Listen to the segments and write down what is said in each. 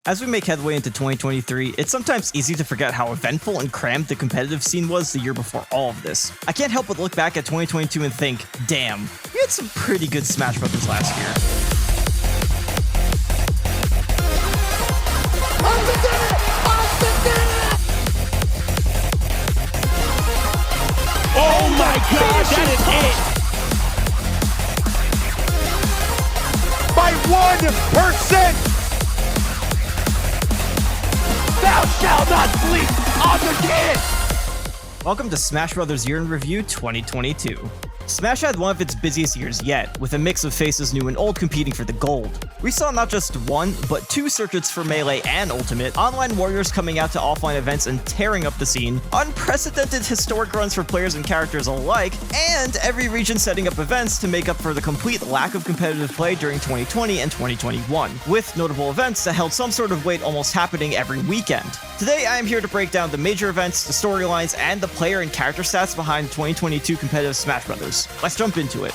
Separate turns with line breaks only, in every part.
As we make headway into 2023, it's sometimes easy to forget how eventful and crammed the competitive scene was the year before all of this. I can't help but look back at 2022 and think, damn, we had some pretty good Smash Brothers last year.
Oh my god, that is it! By 1%! Thou shalt not sleep on the kid!
Welcome to Smash Brothers Year in Review 2022. Smash had one of its busiest years yet, with a mix of faces new and old competing for the gold. We saw not just one, but two circuits for Melee and Ultimate, online warriors coming out to offline events and tearing up the scene, unprecedented historic runs for players and characters alike, and every region setting up events to make up for the complete lack of competitive play during 2020 and 2021, with notable events that held some sort of weight almost happening every weekend. Today I am here to break down the major events, the storylines, and the player and character stats behind 2022 competitive Smash Brothers. Let's jump into it.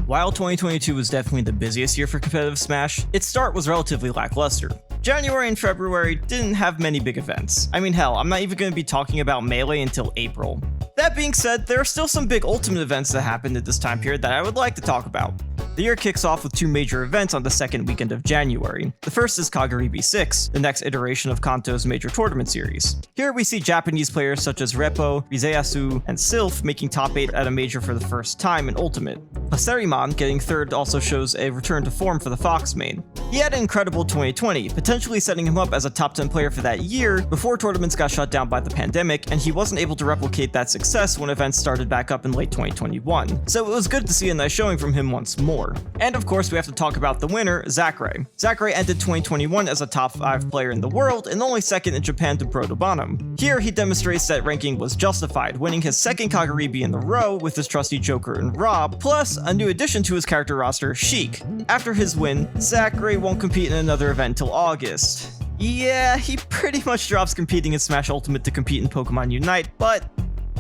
While 2022 was definitely the busiest year for competitive Smash, its start was relatively lackluster. January and February didn't have many big events. I mean, hell, I'm not even going to be talking about Melee until April. That being said, there are still some big Ultimate events that happened at this time period that I would like to talk about. The year kicks off with two major events on the second weekend of January. The first is Kagaribi 6, the next iteration of Kanto's major tournament series. Here we see Japanese players such as Repo, Rizeyasu, and Sylph making top 8 at a major for the first time in Ultimate. Pasteriman getting third also shows a return to form for the Fox main. He had an incredible 2020, potentially setting him up as a top 10 player for that year before tournaments got shut down by the pandemic, and he wasn't able to replicate that success when events started back up in late 2021. So it was good to see a nice showing from him once more. And of course we have to talk about the winner, Zackray. Zackray ended 2021 as a top 5 player in the world and only second in Japan to Protobanum. Here he demonstrates that ranking was justified, winning his second Kagaribi in the row with his trusty Joker and Rob, plus a new addition to his character roster, Sheik. After his win, Zackray won't compete in another event till August. Yeah, he pretty much drops competing in Smash Ultimate to compete in Pokemon Unite, but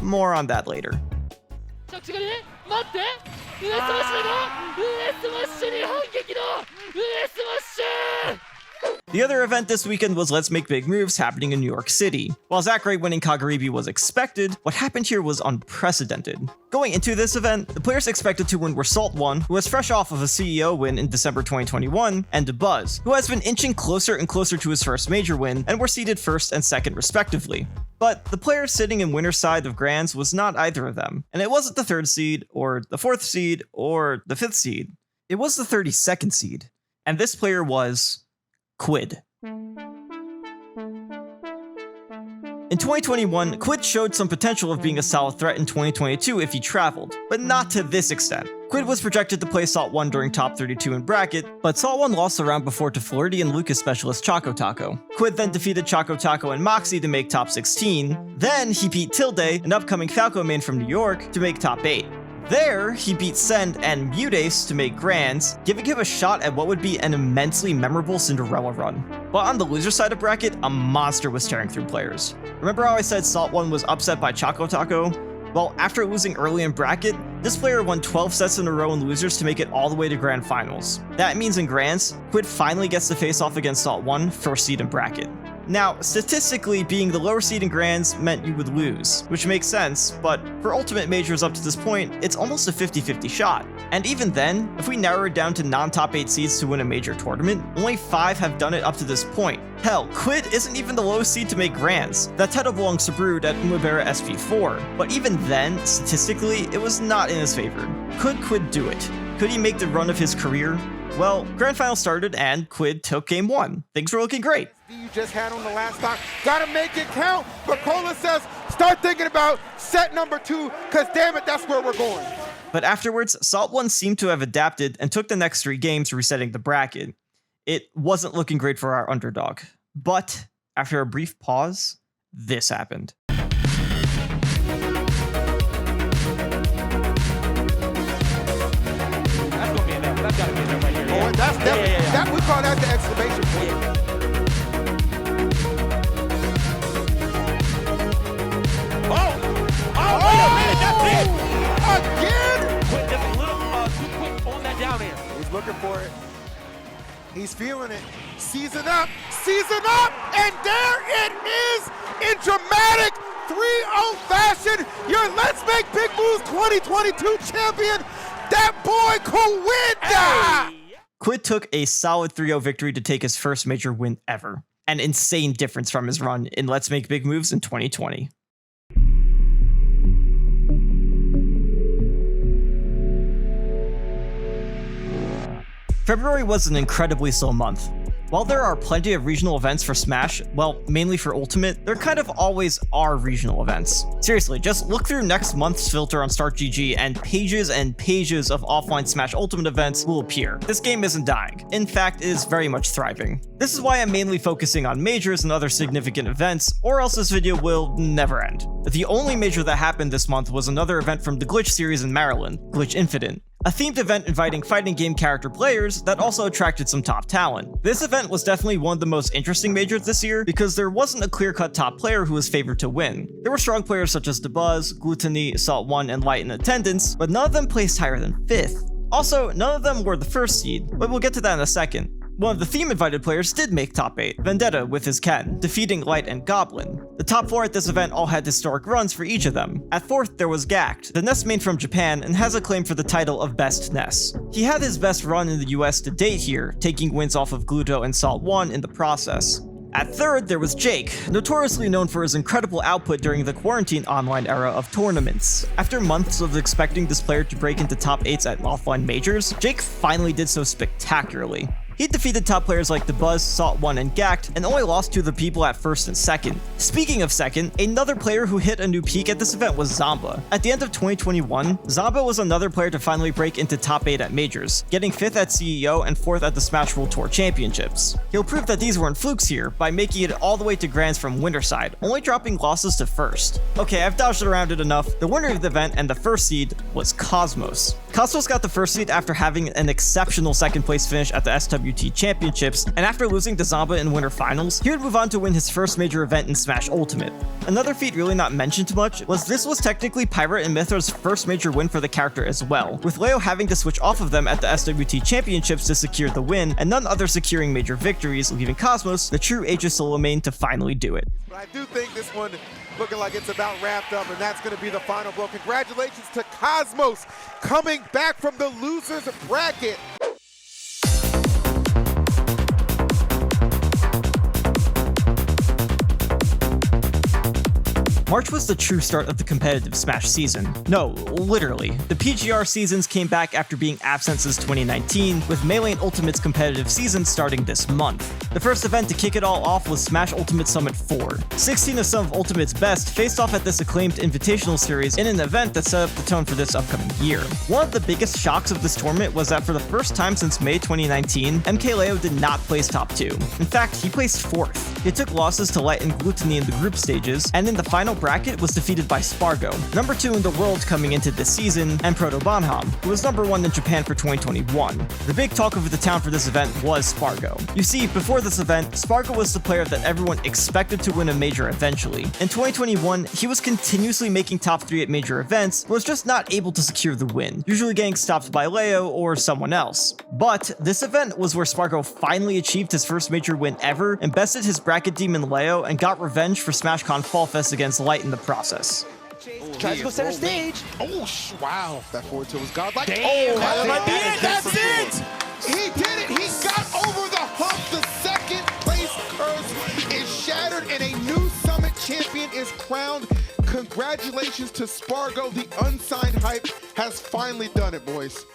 more on that later. The other event this weekend was Let's Make Big Moves happening in New York City. While Zackray winning Kagaribi was expected, what happened here was unprecedented. Going into this event, the players expected to win were Salt1, who was fresh off of a CEO win in December 2021, and Buzz, who has been inching closer and closer to his first major win, and were seeded first and second respectively. But the player sitting in winner's side of Grands was not either of them, and it wasn't the 3rd seed, or the 4th seed, or the 5th seed. It was the 32nd seed, and this player was Quid. In 2021, Quid showed some potential of being a solid threat in 2022 if he traveled, but not to this extent. Quid was projected to play Salt1 during top 32 in bracket, but Salt1 lost the round before to Floridian Lucas specialist Choco Taco. Quid then defeated Choco Taco and Moxie to make top 16, then he beat Tilde, an upcoming Falco main from New York, to make top 8. There, he beat Send and Mutace to make Grands, giving him a shot at what would be an immensely memorable Cinderella run. But on the loser side of bracket, a monster was tearing through players. Remember how I said Salt1 was upset by Choco Taco? Well, after losing early in bracket, this player won 12 sets in a row in losers to make it all the way to Grand Finals. That means in Grands, Quid finally gets to face off against Salt1, first seed in bracket. Now, statistically, being the lower seed in Grands meant you would lose, which makes sense, but for Ultimate Majors up to this point, it's almost a 50-50 shot. And even then, if we narrow it down to non-top 8 seeds to win a major tournament, only 5 have done it up to this point. Hell, Quid isn't even the lowest seed to make Grands. That title belongs to Brood at Umibara SP4, but even then, statistically, it was not in his favor. Could Quid do it? Could he make the run of his career? Well, Grand Final started and Quid took game 1. Things were looking great.
You just had on the last stock. Gotta make it count. But Cola says, start thinking about set number 2, because damn it, that's where we're going.
But afterwards, Salt1 seemed to have adapted and took the next 3 games, resetting the bracket. It wasn't looking great for our underdog. But after a brief pause, this happened.
That's gotta be in there right here. Oh, that's definitely, that we call that the exclamation point. Oh! looking for it. He's feeling it. Season up, and there it is in dramatic 3-0 fashion. Your Let's Make Big Moves 2022 champion, that boy Quid!
Quid took a solid 3-0 victory to take his first major win ever. An insane difference from his run in Let's Make Big Moves in 2020. February was an incredibly slow month. While there are plenty of regional events for Smash, well, mainly for Ultimate, there kind of always are regional events. Seriously, just look through next month's filter on StartGG and pages of offline Smash Ultimate events will appear. This game isn't dying. In fact, it is very much thriving. This is why I'm mainly focusing on majors and other significant events, or else this video will never end. The only major that happened this month was another event from the Glitch series in Maryland, Glitch Infinite. A themed event inviting fighting game character players that also attracted some top talent. This event was definitely one of the most interesting majors this year because there wasn't a clear-cut top player who was favored to win. There were strong players such as DeBuzz, Gluttony, Salt1, and Light in attendance, but none of them placed higher than 5th. Also, none of them were the first seed, but we'll get to that in a second. One of the theme-invited players did make top 8, Vendetta with his Ken, defeating Light and Goblin. The top 4 at this event all had historic runs for each of them. At 4th, there was Gact, the Ness main from Japan, and has a claim for the title of Best Ness. He had his best run in the US to date here, taking wins off of Gluto and Salt1 in the process. At 3rd, there was Jake, notoriously known for his incredible output during the quarantine online era of tournaments. After months of expecting this player to break into top 8s at offline majors, Jake finally did so spectacularly. He defeated top players like DeBuzz, Salt1, and Gact, and only lost to the people at 1st and 2nd. Speaking of 2nd, another player who hit a new peak at this event was Zomba. At the end of 2021, Zomba was another player to finally break into top 8 at majors, getting 5th at CEO and 4th at the Smash World Tour Championships. He'll prove that these weren't flukes here by making it all the way to Grands from Winterside, only dropping losses to 1st. Okay, I've dodged around it enough. The winner of the event and the first seed was Cosmos. Cosmos got the first seed after having an exceptional 2nd place finish at the SWT Championships, and after losing to Zomba in Winter Finals, he would move on to win his first major event in Smash Ultimate. Another feat really not mentioned much was this was technically Pirate and Mythra's first major win for the character as well, with Leo having to switch off of them at the SWT Championships to secure the win, and none other securing major victories, leaving Cosmos, the true Aegis solo main, to finally do it.
But I do think this one looking like it's about wrapped up, and that's going to be the final blow. Congratulations to Cosmos coming back from the losers bracket.
March was the true start of the competitive Smash season. No, literally. The PGR seasons came back after being absent since 2019, with Melee and Ultimate's competitive season starting this month. The first event to kick it all off was Smash Ultimate Summit 4. 16 of some of Ultimate's best faced off at this acclaimed invitational series in an event that set up the tone for this upcoming year. One of the biggest shocks of this tournament was that for the first time since May 2019, MK Leo did not place top 2. In fact, he placed 4th. He took losses to Light and Gluttony in the group stages, and in the final bracket was defeated by Spargo, number 2 in the world coming into this season, and Proto Bonham, who was number 1 in Japan for 2021. The big talk of the town for this event was Spargo. You see, before this event, Spargo was the player that everyone expected to win a major eventually. In 2021, he was continuously making top 3 at major events, but was just not able to secure the win, usually getting stopped by Leo or someone else. But this event was where Spargo finally achieved his first major win ever and bested his bracket demon Leo and got revenge for SmashCon Fall Fest against Light in the process.
Tries to go center stage.
Oh, wow. That forward tilt was godlike.
Damn, that might be
it.
it. That's it.
He did it. He got over the hump. The 2nd place curse is shattered and a new Summit champion is crowned. Congratulations to Spargo. The unsigned hype has finally done it, boys.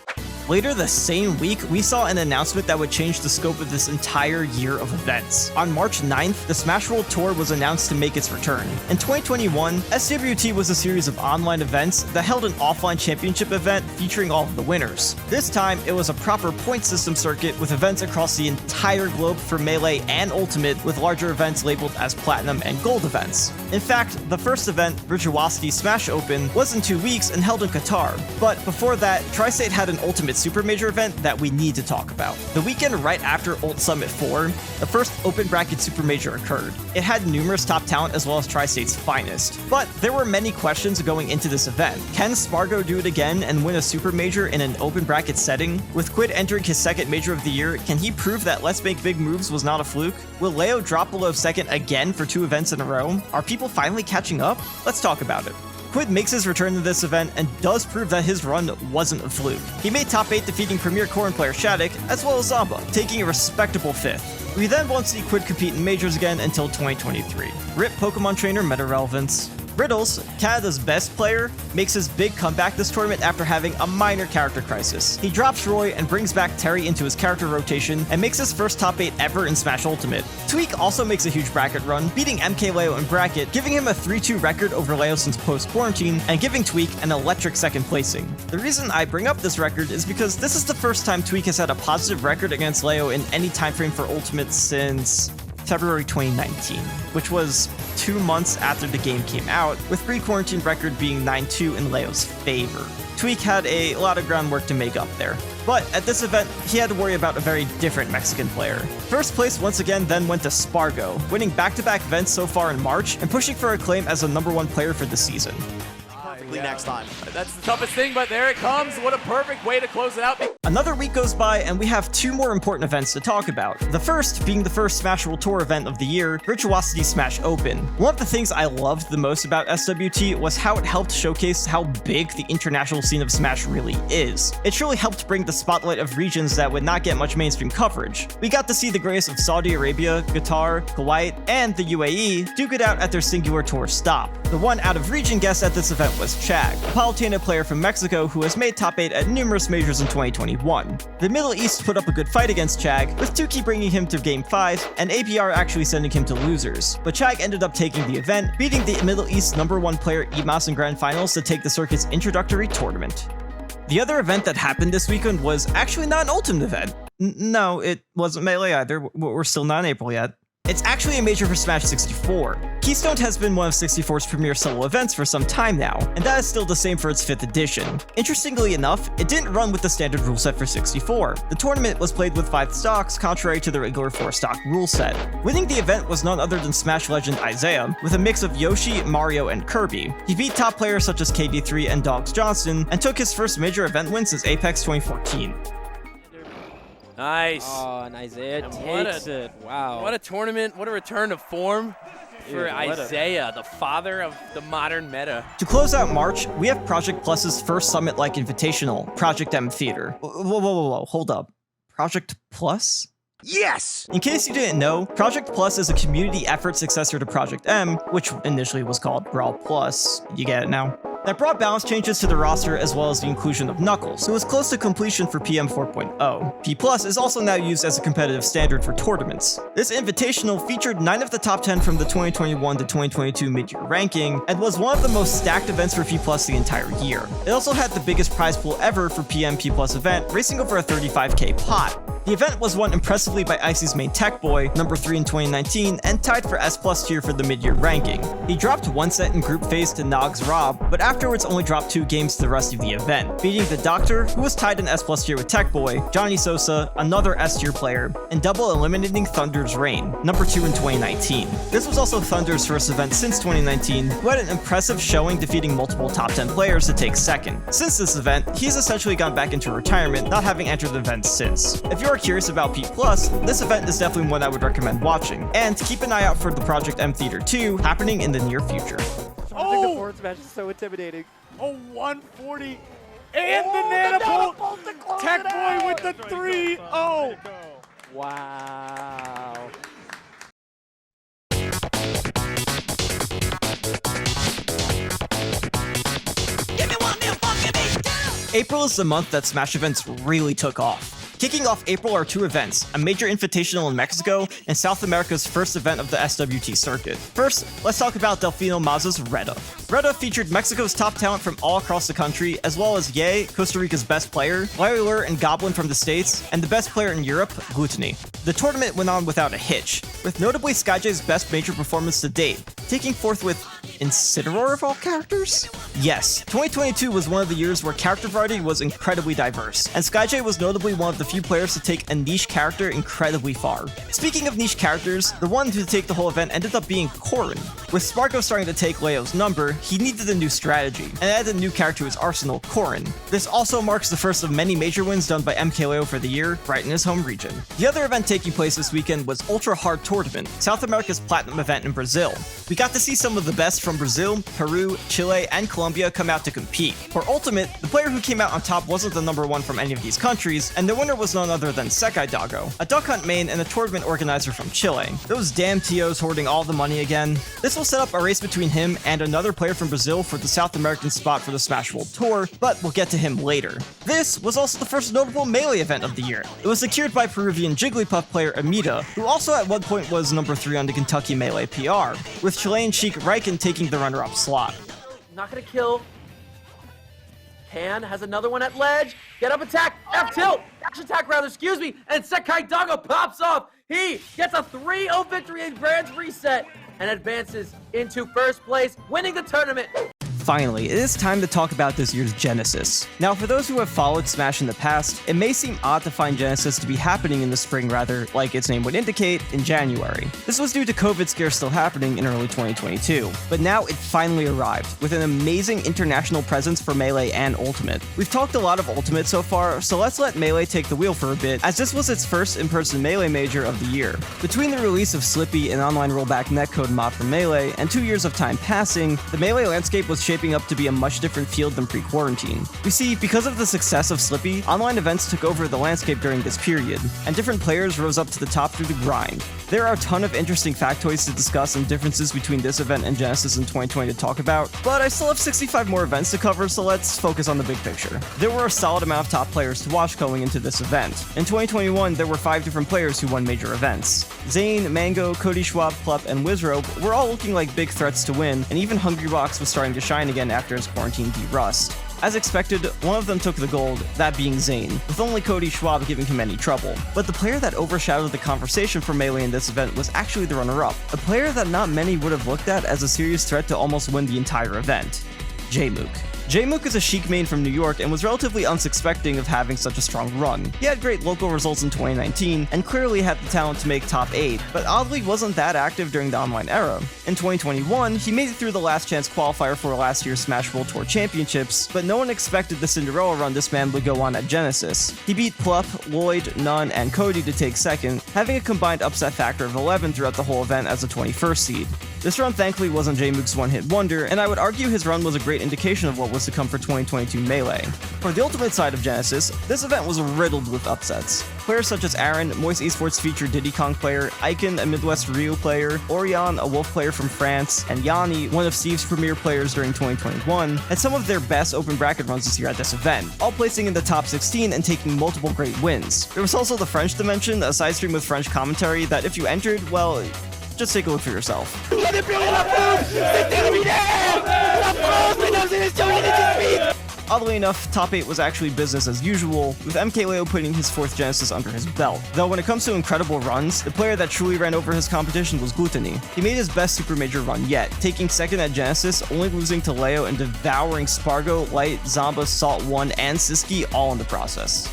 Later the same week, we saw an announcement that would change the scope of this entire year of events. On March 9th, the Smash World Tour was announced to make its return. In 2021, SWT was a series of online events that held an offline championship event featuring all of the winners. This time, it was a proper point system circuit with events across the entire globe for Melee and Ultimate, with larger events labeled as Platinum and Gold events. In fact, the first event, Virtuosity Smash Open, was in 2 weeks and held in Qatar. But before that, Tri-State had an Ultimate Super Major event that we need to talk about. The weekend right after Ult Summit 4, the first open bracket Super Major occurred. It had numerous top talent as well as Tri-State's finest. But there were many questions going into this event. Can Spargo do it again and win a Super Major in an open bracket setting? With Quid entering his second Major of the year, can he prove that Let's Make Big Moves was not a fluke? Will Leo drop below second again for 2 events in a row? Are people finally catching up? Let's talk about it. Quid makes his return to this event and does prove that his run wasn't a fluke. He made top 8 defeating Premier Corrin player Shattuck, as well as Zamba, taking a respectable 5th. We then won't see Quid compete in Majors again until 2023. RIP Pokemon Trainer meta relevance. Riddles, Canada's best player, makes his big comeback this tournament after having a minor character crisis. He drops Roy and brings back Terry into his character rotation and makes his first top 8 ever in Smash Ultimate. Tweak also makes a huge bracket run, beating MK Leo in bracket, giving him a 3-2 record over Leo since post-quarantine, and giving Tweak an electric second placing. The reason I bring up this record is because this is the first time Tweak has had a positive record against Leo in any time frame for Ultimate since February 2019, which was 2 months after the game came out, with pre-quarantine record being 9-2 in Leo's favor. Tweak had a lot of groundwork to make up there. But at this event, he had to worry about a very different Mexican player. First place once again then went to Spargo, winning back-to-back events so far in March and pushing for a claim as the #1 player for the season.
Next time. That's the toughest thing, but there it comes. What a perfect way to close it out.
Another week goes by and we have 2 more important events to talk about. The first being the first Smash World Tour event of the year, Virtuosity Smash Open. One of the things I loved the most about SWT was how it helped showcase how big the international scene of Smash really is. It truly helped bring the spotlight of regions that would not get much mainstream coverage. We got to see the greatest of Saudi Arabia, Qatar, Kuwait, and the UAE duke it out at their singular tour stop. The one out-of-region guest at this event was Chag, a Palutena player from Mexico who has made top 8 at numerous majors in 2021. The Middle East put up a good fight against Chag, with Tuki bringing him to Game 5 and APR actually sending him to losers. But Chag ended up taking the event, beating the Middle East #1 player Imas in Grand Finals to take the circuit's introductory tournament. The other event that happened this weekend was actually not an Ultimate event. No, it wasn't Melee either. We're still not in April yet. It's actually a major for Smash 64. Keystone has been one of 64's premier solo events for some time now, and that is still the same for its 5th edition. Interestingly enough, it didn't run with the standard rule set for 64. The tournament was played with 5 stocks, contrary to the regular 4-stock rule set. Winning the event was none other than Smash legend Isaiah, with a mix of Yoshi, Mario, and Kirby. He beat top players such as KD3 and Dogs Johnson, and took his first major event win since Apex 2014.
Nice.
Oh, and Isaiah
And
takes it. Wow.
What a tournament. What a return to form for
Dude, what a-
Isaiah, the father of the modern meta.
To close out March, we have Project Plus's first summit-like invitational, Project M Theater. Whoa, hold up. Project Plus?
Yes!
In case you didn't know, Project Plus is a community effort successor to Project M, which initially was called Brawl Plus. You get it now? That brought balance changes to the roster as well as the inclusion of Knuckles, who was close to completion for PM 4.0. P Plus is also now used as a competitive standard for tournaments. This invitational featured 9 of the top 10 from the 2021 to 2022 mid-year ranking, and was one of the most stacked events for P Plus the entire year. It also had the biggest prize pool ever for PM P Plus event, racing over a 35k pot. The event was won impressively by Icy's main Tech Boy, number 3 in 2019, and tied for S+ tier for the mid-year ranking. He dropped 1 set in group phase to Nogs Rob, but afterwards only dropped 2 games to the rest of the event, beating the Doctor, who was tied in S+ tier with Tech Boy, Johnny Sosa, another S tier player, and double eliminating Thunder's Reign, number 2 in 2019. This was also Thunder's first event since 2019, who had an impressive showing defeating multiple top 10 players to take second. Since this event, he's essentially gone back into retirement, not having entered the event since. If you're curious about P+, this event is definitely one I would recommend watching, and keep an eye out for the Project M Theater 2 happening in the near future.
I think the forward smash is so intimidating.
Oh, 140. And the Nanobolt. Tech Boy with the 3-0.
Wow.
April is the month that Smash events really took off. Kicking off April are 2 events, a major invitational in Mexico and South America's first event of the SWT circuit. First, let's talk about Delfino Mazza's Reda. Reda featured Mexico's top talent from all across the country, as well as Ye, Costa Rica's best player, Larry Lure and Goblin from the States, and the best player in Europe, Gluttony. The tournament went on without a hitch, with notably SkyJ's best major performance to date, taking 4th with Incineroar of all characters? Yes, 2022 was one of the years where character variety was incredibly diverse, and SkyJ was notably one of the few players to take a niche character incredibly far. Speaking of niche characters, the one to take the whole event ended up being Corrin. With Sparko starting to take Leo's number, he needed a new strategy, and added a new character to his arsenal, Corrin. This also marks the first of many major wins done by MK Leo for the year, right in his home region. The other event taking place this weekend was Ultra Hard Tournament, South America's platinum event in Brazil. We got to see some of the best from Brazil, Peru, Chile, and Colombia come out to compete. For Ultimate, the player who came out on top wasn't the number one from any of these countries, and the winner was none other than Sekai Dago, a duck hunt main and a tournament organizer from Chile. Those damn TOs hoarding all the money again. This will set up a race between him and another player from Brazil for the South American spot for the Smash World Tour, but we'll get to him later. This was also the first notable Melee event of the year. It was secured by Peruvian Jigglypuff player Amita, who also at one point was number 3 on the Kentucky Melee PR, with Chilean Sheik Riken taking the runner-up slot.
Not gonna kill. Can has another one at ledge. Get up attack. F tilt. Dash attack rather, excuse me. And Sekai Dago pops off. He gets a 3-0 victory in Grand Reset and advances into first place, winning the tournament.
Finally, it is time to talk about this year's Genesis. Now, for those who have followed Smash in the past, it may seem odd to find Genesis to be happening in the spring rather, like its name would indicate, in January. This was due to COVID scare still happening in early 2022. But now it finally arrived, with an amazing international presence for Melee and Ultimate. We've talked a lot of Ultimate so far, so let's let Melee take the wheel for a bit, as this was its first in-person Melee major of the year. Between the release of Slippy, an online rollback netcode mod for Melee, and 2 years of time passing, the Melee landscape was shaping up to be a much different field than pre-quarantine. You see, because of the success of Slippy, online events took over the landscape during this period, and different players rose up to the top through the grind. There are a ton of interesting factoids to discuss and differences between this event and Genesis in 2020 to talk about, but I still have 65 more events to cover, so let's focus on the big picture. There were a solid amount of top players to watch going into this event. In 2021, there were 5 different players who won major events. Zane, Mango, Cody Schwab, Plup, and Wizrobe were all looking like big threats to win, and even Hungrybox was starting to shine again after his quarantine de-rust. As expected, one of them took the gold, that being Zane, with only Cody Schwab giving him any trouble. But the player that overshadowed the conversation for Melee in this event was actually the runner-up, a player that not many would have looked at as a serious threat to almost win the entire event: Jmook. Jmook is a Sheik main from New York and was relatively unsuspecting of having such a strong run. He had great local results in 2019 and clearly had the talent to make top 8, but oddly wasn't that active during the online era. In 2021, he made it through the last chance qualifier for last year's Smash World Tour Championships, but no one expected the Cinderella run this man would go on at Genesis. He beat Plup, Lloyd, Nunn, and Cody to take second, having a combined upset factor of 11 throughout the whole event as the 21st seed. This run thankfully wasn't Jmook's one-hit wonder, and I would argue his run was a great indication of what was to come for 2022 Melee. For the Ultimate side of Genesis, this event was riddled with upsets. Players such as Aaron, Moist Esports featured Diddy Kong player, Icon, a Midwest Rio player, Orion, a Wolf player from France, and Yanni, one of Steve's premier players during 2021, had some of their best open bracket runs this year at this event, all placing in the top 16 and taking multiple great wins. There was also the French dimension, a side stream with French commentary that if you entered, well, just take a look for yourself. Oddly enough, top 8 was actually business as usual, with MK Leo putting his 4th Genesis under his belt. Though when it comes to incredible runs, the player that truly ran over his competition was Gluttony. He made his best super major run yet, taking 2nd at Genesis, only losing to Leo and devouring Spargo, Light, Zomba, Salt 1, and Siski all in the process.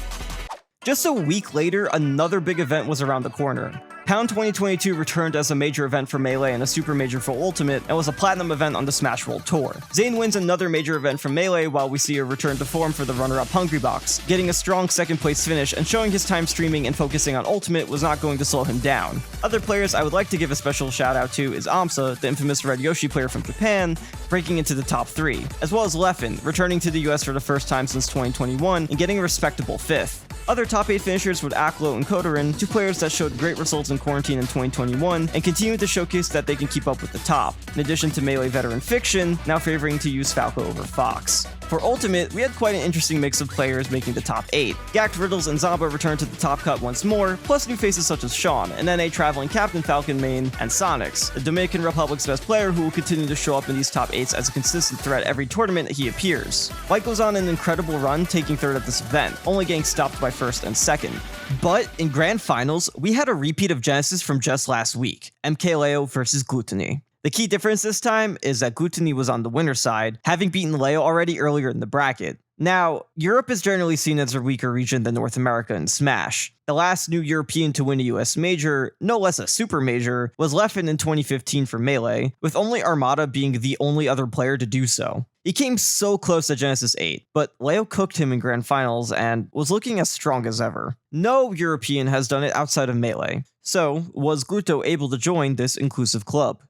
Just a week later, another big event was around the corner. Pound 2022 returned as a major event for Melee and a super major for Ultimate, and was a platinum event on the Smash World Tour. Zane wins another major event from Melee, while we see a return to form for the runner-up Hungrybox, getting a strong 2nd place finish and showing his time streaming and focusing on Ultimate was not going to slow him down. Other players I would like to give a special shout out to is Amsa, the infamous Red Yoshi player from Japan, breaking into the top 3, as well as Leffen, returning to the US for the first time since 2021 and getting a respectable 5th. Other top 8 finishers would Aklo and Kodorin, 2 players that showed great results in quarantine in 2021 and continue to showcase that they can keep up with the top, in addition to Melee veteran Fiction, now favoring to use Falco over Fox. For Ultimate, we had quite an interesting mix of players making the top 8. Gacked Riddles and Zomba returned to the top cut once more, plus new faces such as Sean, an NA traveling Captain Falcon main, and Sonics, the Dominican Republic's best player who will continue to show up in these top 8s as a consistent threat every tournament he appears. White goes on an incredible run, taking 3rd at this event, only getting stopped by 1st and 2nd. But in Grand Finals, we had a repeat of Genesis from just last week, MK Leo versus Gluttony. The key difference this time is that Gluttony was on the winner's side, having beaten Leo already earlier in the bracket. Now, Europe is generally seen as a weaker region than North America in Smash. The last new European to win a US major, no less a super major, was Leffen in 2015 for Melee, with only Armada being the only other player to do so. He came so close at Genesis 8, but Leo cooked him in Grand Finals and was looking as strong as ever. No European has done it outside of Melee, so was Gluto able to join this inclusive club?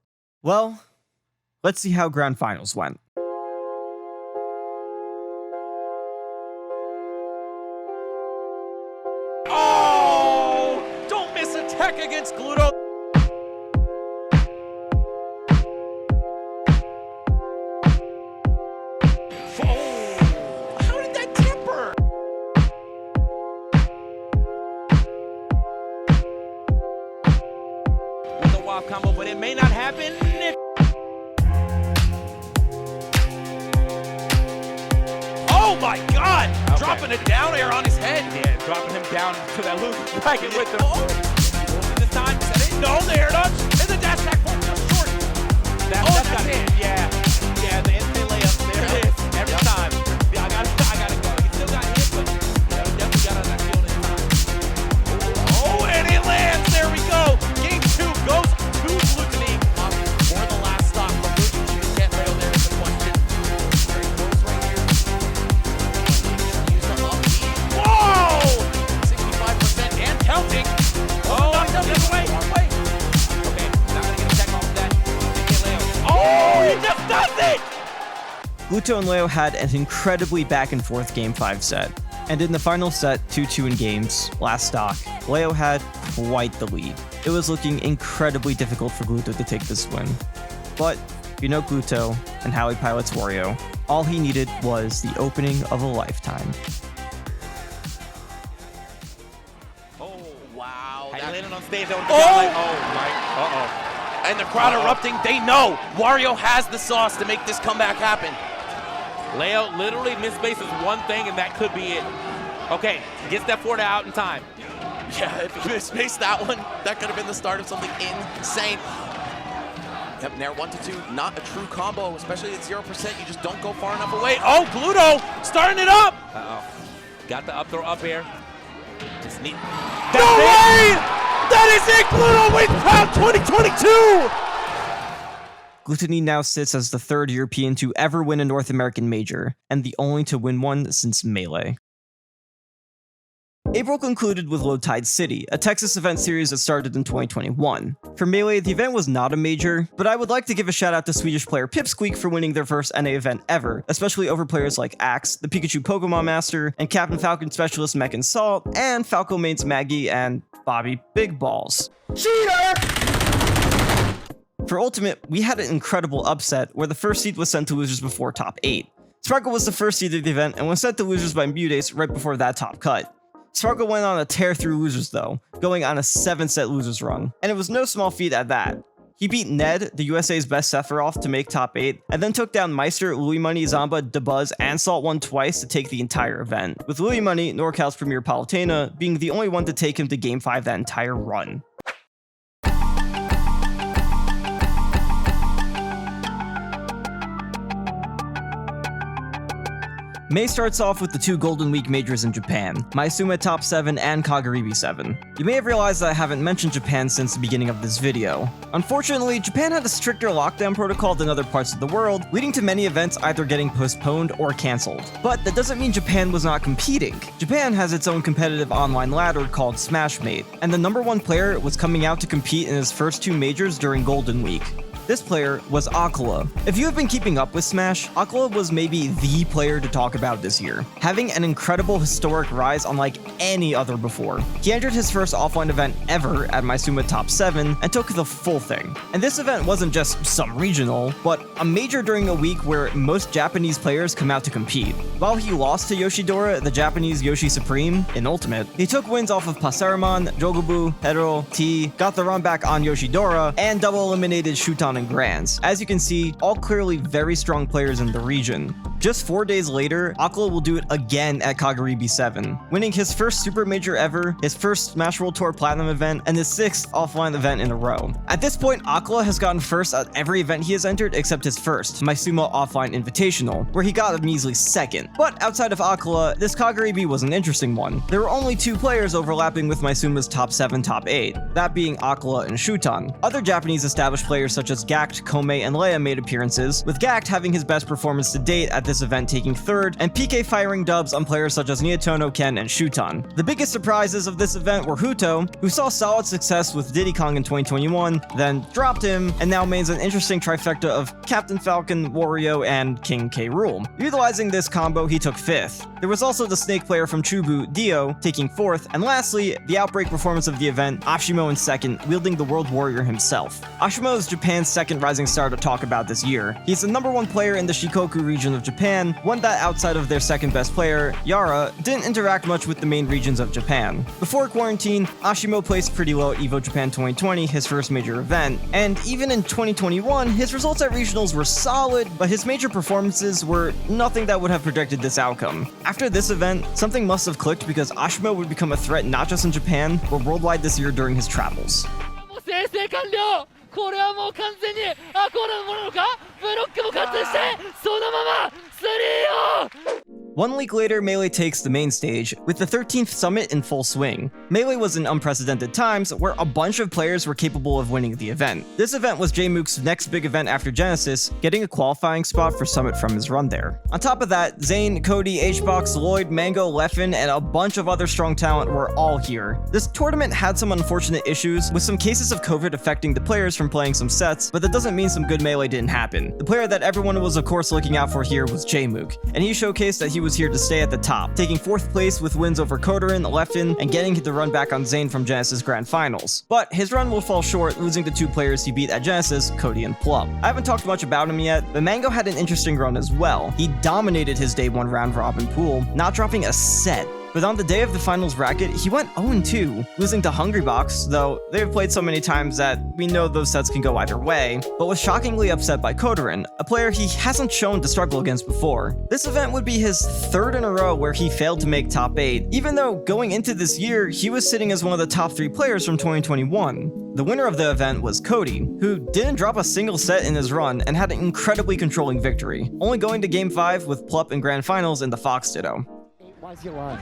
Well, let's see how Grand Finals went.
Tech against Gluto. Oh, how did that temper? With a wild combo, but it may not happen. Oh my God! Okay. Dropping a down air on his head. Yeah, dropping him down to that loose bracket with him. Oh. Time, no, there it is. And the dash attack for just short. That's it. Yeah, the instant layup. There it is. Every time. Yeah, I gotta go. He still got hit, but definitely got on that field in time. Oh, and it lands. There we go. Game 2 goes to Gluttony. For the last stop, but Gluttony can't rail there is the question. Very close right here. Use the up lead. Whoa! 65% and counting. Oh, he just does it!
Gluto and Leo had an incredibly back-and-forth Game 5 set, and in the final set, 2-2 in games, last stock, Leo had quite the lead. It was looking incredibly difficult for Gluto to take this win. But, you know Gluto and how he pilots Wario, all he needed was the opening of a lifetime.
Wow. He landed on stage. And the crowd erupting. They know Wario has the sauce to make this comeback happen. Leo literally misbases one thing, and that could be it. Okay, gets that forward out in time. Yeah, if he misspaced that one, that could have been the start of something insane. Yep, Nair 1-2, not a true combo, especially at 0%. You just don't go far enough away. Oh, Gluto starting it up. Got the up throw up air. Just neat. No way! That is it! Gluto wins Proud 2022!
Gluttony now sits as the third European to ever win a North American major, and the only to win one since Melee. April concluded with Low Tide City, a Texas event series that started in 2021. For Melee, the event was not a major, but I would like to give a shout out to Swedish player Pipsqueak for winning their first NA event ever, especially over players like Axe, the Pikachu Pokemon Master, and Captain Falcon Specialist Mech and Salt, and Falco mates Maggie and Bobby Big Balls. Cheater! For Ultimate, we had an incredible upset where the first seed was sent to losers before top 8. Sparkle was the first seed of the event and was sent to losers by Mutace right before that top cut. Sparkle went on a tear through losers though, going on a 7-set losers run, and it was no small feat at that. He beat Ned, the USA's best Sephiroth, to make top 8, and then took down Meister, Louis Money, Zamba, DeBuzz, and Salt 1 twice to take the entire event, with Louis Money, NorCal's premier Palutena, being the only one to take him to Game 5 that entire run. May starts off with the 2 Golden Week majors in Japan, Maisume Top 7 and Kagaribi 7. You may have realized that I haven't mentioned Japan since the beginning of this video. Unfortunately, Japan had a stricter lockdown protocol than other parts of the world, leading to many events either getting postponed or cancelled. But that doesn't mean Japan was not competing. Japan has its own competitive online ladder called Smashmate, and the #1 player was coming out to compete in his first 2 majors during Golden Week. This player was Akala. If you have been keeping up with Smash, Akala was maybe the player to talk about this year, having an incredible historic rise unlike any other before. He entered his first offline event ever at Maisume Top 7 and took the full thing. And this event wasn't just some regional, but a major during a week where most Japanese players come out to compete. While he lost to Yoshidora, the Japanese Yoshi Supreme, in Ultimate, he took wins off of Passaramon, Jogobu, Hero, T, got the run back on Yoshidora, and double eliminated Shuton Shuton, and Grands. As you can see, all clearly very strong players in the region. Just 4 days later, Aquila will do it again at Kagaribi 7, winning his first Super Major ever, his first Smash World Tour Platinum event, and his 6th offline event in a row. At this point, Aquila has gotten first at every event he has entered except his first, Maisumo Offline Invitational, where he got a measly 2nd. But outside of Aquila, this Kagaribi was an interesting one. There were only 2 players overlapping with Maisuma's top 7, top 8, that being Aquila and Shuton. Other Japanese established players such as Gact, Komei, and Leia made appearances, with Gact having his best performance to date at this event taking 3rd, and PK firing dubs on players such as Nietono, Ken, and Shuton. The biggest surprises of this event were Huto, who saw solid success with Diddy Kong in 2021, then dropped him, and now mains an interesting trifecta of Captain Falcon, Wario, and King K. Rool. Utilizing this combo, he took 5th. There was also the Snake player from Chubu, Dio, taking 4th, and lastly, the outbreak performance of the event, Ashimo in 2nd, wielding the World Warrior himself. Ashimo is Japan's 2nd rising star to talk about this year. He's the #1 player in the Shikoku region of Japan, one that outside of their 2nd best player, Yara, didn't interact much with the main regions of Japan. Before quarantine, Ashimo placed pretty low at EVO Japan 2020, his first major event, and even in 2021, his results at regionals were solid, but his major performances were nothing that would have predicted this outcome. After this event, something must have clicked because Ashimo would become a threat not just in Japan, but worldwide this year during his travels.
これはもう完全にアコーラのものなのかブロックも完成してそのまま3を
1 week later, Melee takes the main stage, with the 13th Summit in full swing. Melee was in unprecedented times, where a bunch of players were capable of winning the event. This event was J-Mook's next big event after Genesis, getting a qualifying spot for Summit from his run there. On top of that, Zane, Cody, HBox, Lloyd, Mango, Leffen, and a bunch of other strong talent were all here. This tournament had some unfortunate issues, with some cases of COVID affecting the players from playing some sets, but that doesn't mean some good Melee didn't happen. The player that everyone was of course looking out for here was J-Mook, and he showcased that he was here to stay at the top, taking 4th place with wins over Kodorin, Leffen, and getting the run back on Zane from Genesis Grand Finals. But his run will fall short, losing to 2 players he beat at Genesis, Cody and Plum. I haven't talked much about him yet, but Mango had an interesting run as well. He dominated his day 1 round robin pool, not dropping a set. But on the day of the finals bracket, he went 0-2, losing to Hungrybox, though they've played so many times that we know those sets can go either way, but was shockingly upset by Kodorin, a player he hasn't shown to struggle against before. This event would be his 3rd in a row where he failed to make top 8, even though going into this year, he was sitting as one of the top 3 players from 2021. The winner of the event was Cody, who didn't drop a single set in his run and had an incredibly controlling victory, only going to Game 5 with Plup in Grand Finals in the Fox Ditto.
Why's your line?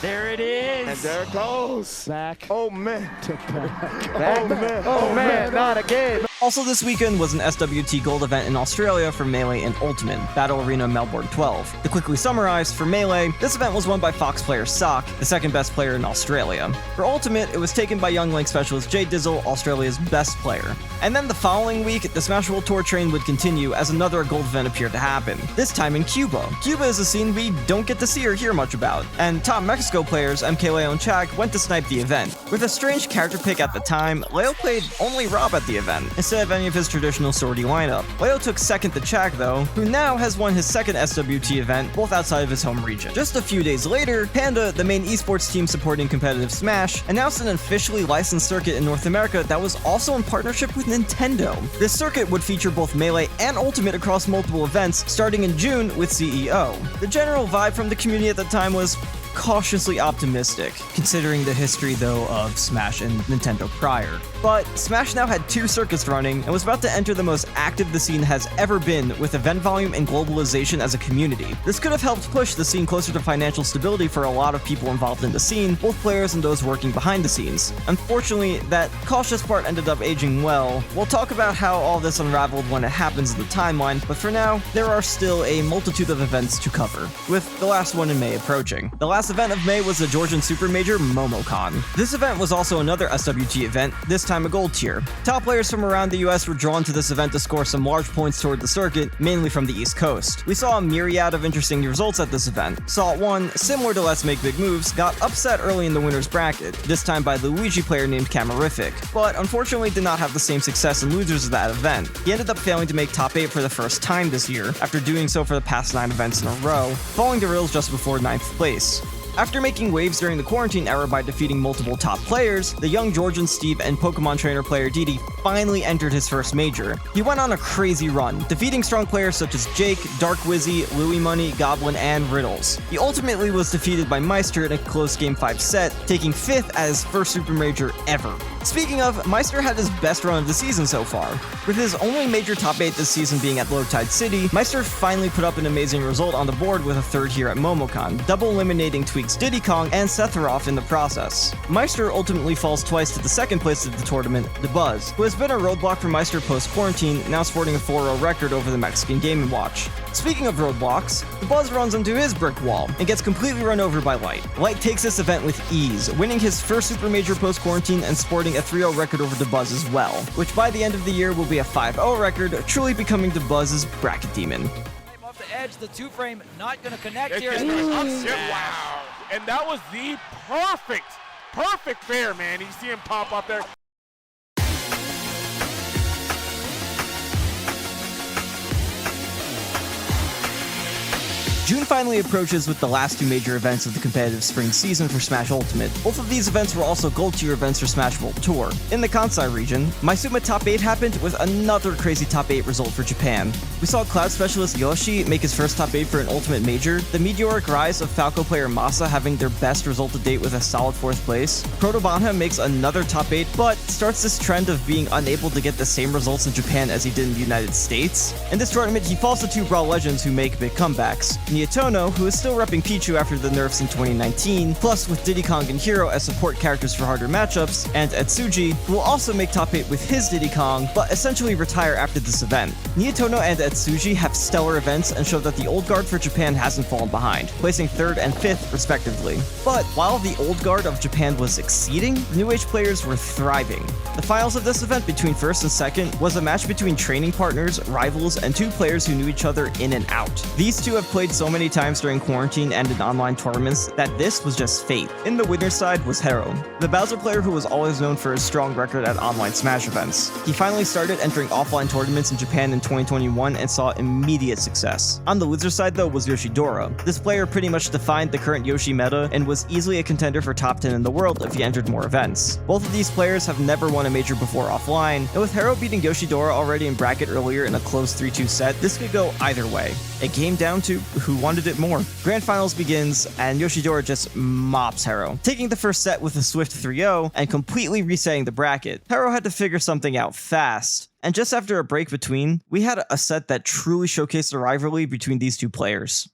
There it is.
And there it goes.
Back.
Oh man.
Back.
Oh man.
Oh man, not again.
Also this weekend was an SWT Gold event in Australia for Melee and Ultimate, Battle Arena Melbourne 12. To quickly summarize, for Melee, this event was won by Fox player Sock, the 2nd best player in Australia. For Ultimate, it was taken by Young Link specialist Jay Dizzle, Australia's best player. And then the following week, the Smash World Tour train would continue as another gold event appeared to happen, this time in Cuba. Cuba is a scene we don't get to see or hear much about, and top Mexico players MK Leo and Chak went to snipe the event. With a strange character pick at the time, Leo played only Rob at the event, instead of any of his traditional swordy lineup. Leo took 2nd to Chak though, who now has won his 2nd SWT event, both outside of his home region. Just a few days later, Panda, the main esports team supporting competitive Smash, announced an officially licensed circuit in North America that was also in partnership with Nintendo. This circuit would feature both Melee and Ultimate across multiple events, starting in June with CEO. The general vibe from the community at the time was cautiously optimistic, considering the history though of Smash and Nintendo prior. But Smash now had 2 circuits running and was about to enter the most active the scene has ever been with event volume and globalization as a community. This could have helped push the scene closer to financial stability for a lot of people involved in the scene, both players and those working behind the scenes. Unfortunately, that cautious part ended up aging well. We'll talk about how all this unraveled when it happens in the timeline, but for now, there are still a multitude of events to cover, with the last one in May approaching. The last event of May was the Georgian Super Major MomoCon. This event was also another SWT event, this time a gold tier. Top players from around the US were drawn to this event to score some large points toward the circuit, mainly from the East Coast. We saw a myriad of interesting results at this event. Salt 1, similar to Let's Make Big Moves, got upset early in the winner's bracket, this time by the Luigi player named Camerific, but unfortunately did not have the same success in losers of that event. He ended up failing to make top 8 for the first time this year, after doing so for the past 9 events in a row, falling to rails just before 9th place. After making waves during the quarantine era by defeating multiple top players, the young Georgian Steve and Pokemon trainer player Didi finally entered his first major. He went on a crazy run, defeating strong players such as Jake, Dark Wizzy, Louie Money, Goblin, and Riddles. He ultimately was defeated by Meister in a close Game 5 set, taking 5th at his first Super Major ever. Speaking of, Meister had his best run of the season so far. With his only major top 8 this season being at Low Tide City, Meister finally put up an amazing result on the board with a 3rd here at Momocon, double eliminating Tweak's Diddy Kong and Sephiroth in the process. Meister ultimately falls twice to the 2nd place of the tournament, The Buzz, who has been a roadblock for Meister post-quarantine, now sporting a 4-0 record over the Mexican Game & Watch. Speaking of roadblocks, The Buzz runs into his brick wall and gets completely run over by Light. Light takes this event with ease, winning his first Super Major post-quarantine and sporting a 3-0 record over The Buzz as well, which by the end of the year will be a 5-0 record, truly becoming The Buzz's bracket demon.
Off the edge, the 2-frame not going to connect here.
Wow. And that was the perfect fair, man. You see him pop up there.
June finally approaches with the last 2 major events of the competitive spring season for Smash Ultimate. Both of these events were also gold tier events for Smash World Tour. In the Kansai region, Maizuma top 8 happened with another crazy top 8 result for Japan. We saw Cloud Specialist Yoshi make his first top 8 for an Ultimate Major, the meteoric rise of Falco player Masa having their best result to date with a solid 4th place. Protobanha makes another top 8, but starts this trend of being unable to get the same results in Japan as he did in the United States. In this tournament, he falls to 2 Brawl Legends who make big comebacks. Nietono, who is still repping Pichu after the nerfs in 2019, plus with Diddy Kong and Hero as support characters for harder matchups, and Etsuji, who will also make top 8 with his Diddy Kong, but essentially retire after this event. Nietono and Etsuji have stellar events and show that the old guard for Japan hasn't fallen behind, placing 3rd and 5th respectively. But while the old guard of Japan was exceeding, New Age players were thriving. The finals of this event between 1st and 2nd was a match between training partners, rivals, and 2 players who knew each other in and out. These 2 have played so many times during quarantine and in online tournaments that this was just fate. In the winner's side was Hero, the Bowser player who was always known for his strong record at online Smash events. He finally started entering offline tournaments in Japan in 2021 and saw immediate success. On the loser side though was Yoshidora. This player pretty much defined the current Yoshi meta and was easily a contender for top 10 in the world if he entered more events. Both of these players have never won a major before offline, and with Hero beating Yoshidora already in bracket earlier in a close 3-2 set, this could go either way. It came down to who wanted it more. Grand Finals begins, and Yoshidora just mops Hero, taking the first set with a swift 3-0 and completely resetting the bracket. Hero had to figure something out fast. And just after a break between, we had a set that truly showcased the rivalry between these 2 players.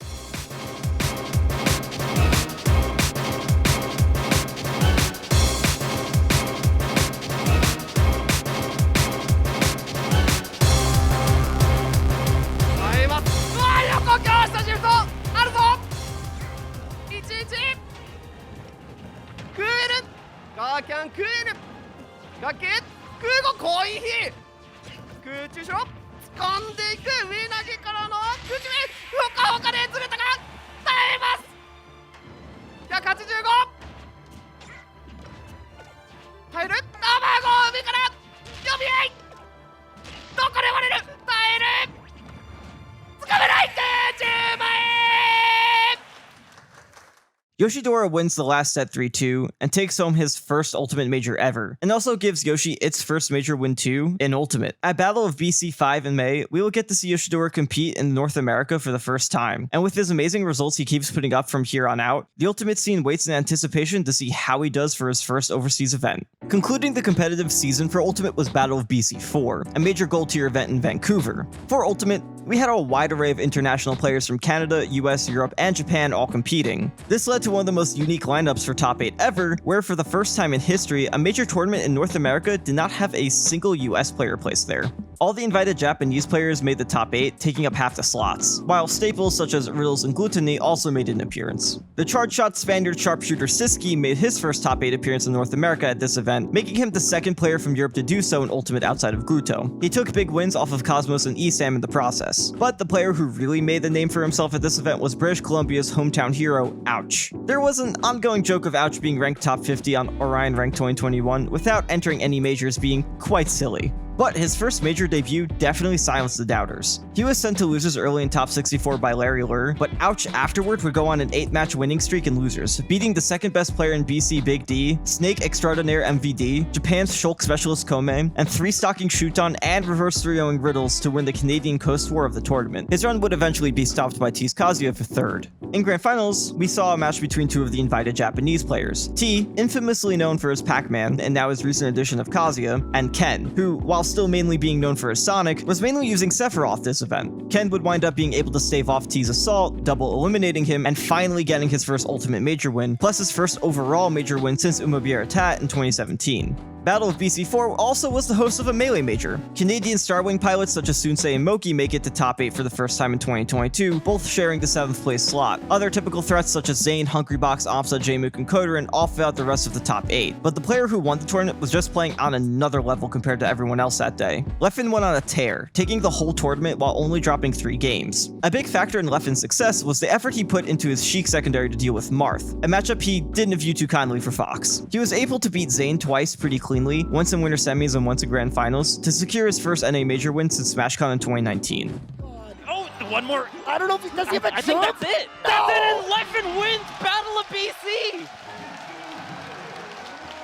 Yoshidora wins the last set 3-2 and takes home his first Ultimate Major ever, and also gives Yoshi its first major win too in Ultimate. At Battle of BC 5 in May, we will get to see Yoshidora compete in North America for the first time, and with his amazing results he keeps putting up from here on out, the Ultimate scene waits in anticipation to see how he does for his first overseas event. Concluding the competitive season for Ultimate was Battle of BC 4, a major gold tier event in Vancouver. For Ultimate, we had a wide array of international players from Canada, US, Europe, and Japan all competing. This led to one of the most unique lineups for top 8 ever, where for the first time in history, a major tournament in North America did not have a single US player placed there. All the invited Japanese players made the top 8, taking up half the slots, while staples such as Riddles and Gluttony also made an appearance. The charge shot Spaniard sharpshooter Siski made his first top 8 appearance in North America at this event, making him the 2nd player from Europe to do so in Ultimate outside of Gluto. He took big wins off of Cosmos and ESAM in the process, but the player who really made the name for himself at this event was British Columbia's hometown hero, Ouch. There was an ongoing joke of Ouch being ranked top 50 on Orion Rank 2021 without entering any majors being quite silly. But his first major debut definitely silenced the doubters. He was sent to losers early in top 64 by Larry Lure, but Ouch afterward would go on an 8-match winning streak in losers, beating the second best player in BC Big D, Snake Extraordinaire MVD, Japan's Shulk Specialist Kome, and 3-stocking Shuton and reverse 3-0ing Riddles to win the Canadian Coast War of the tournament. His run would eventually be stopped by T's Kazuya for third. In Grand Finals, we saw a match between two of the invited Japanese players. T, infamously known for his Pac-Man, and now his recent addition of Kazuya, and Ken, who, while still mainly being known for his Sonic, was mainly using Sephiroth this event. Ken would wind up being able to stave off T's assault, double eliminating him, and finally getting his first Ultimate Major win, plus his first overall major win since Umabira Tat in 2017. Battle of BC4 also was the host of a Melee Major. Canadian Starwing pilots such as Sunsei and Moki make it to top 8 for the first time in 2022, both sharing the 7th place slot. Other typical threats such as Zane, Hungrybox, Amsa, Jmook, and Kodorin all fell out the rest of the top 8, but the player who won the tournament was just playing on another level compared to everyone else that day. Leffen went on a tear, taking the whole tournament while only dropping 3 games. A big factor in Leffen's success was the effort he put into his Sheik secondary to deal with Marth, a matchup he didn't view too kindly for Fox. He was able to beat Zane twice pretty cleanly, once in winter semis and once in grand finals, to secure his first NA major win since SmashCon in 2019.
Oh, one more.
I don't know if he does he have a
I think
jump?
that's it.
No!
That's it, and Leffen wins Battle of BC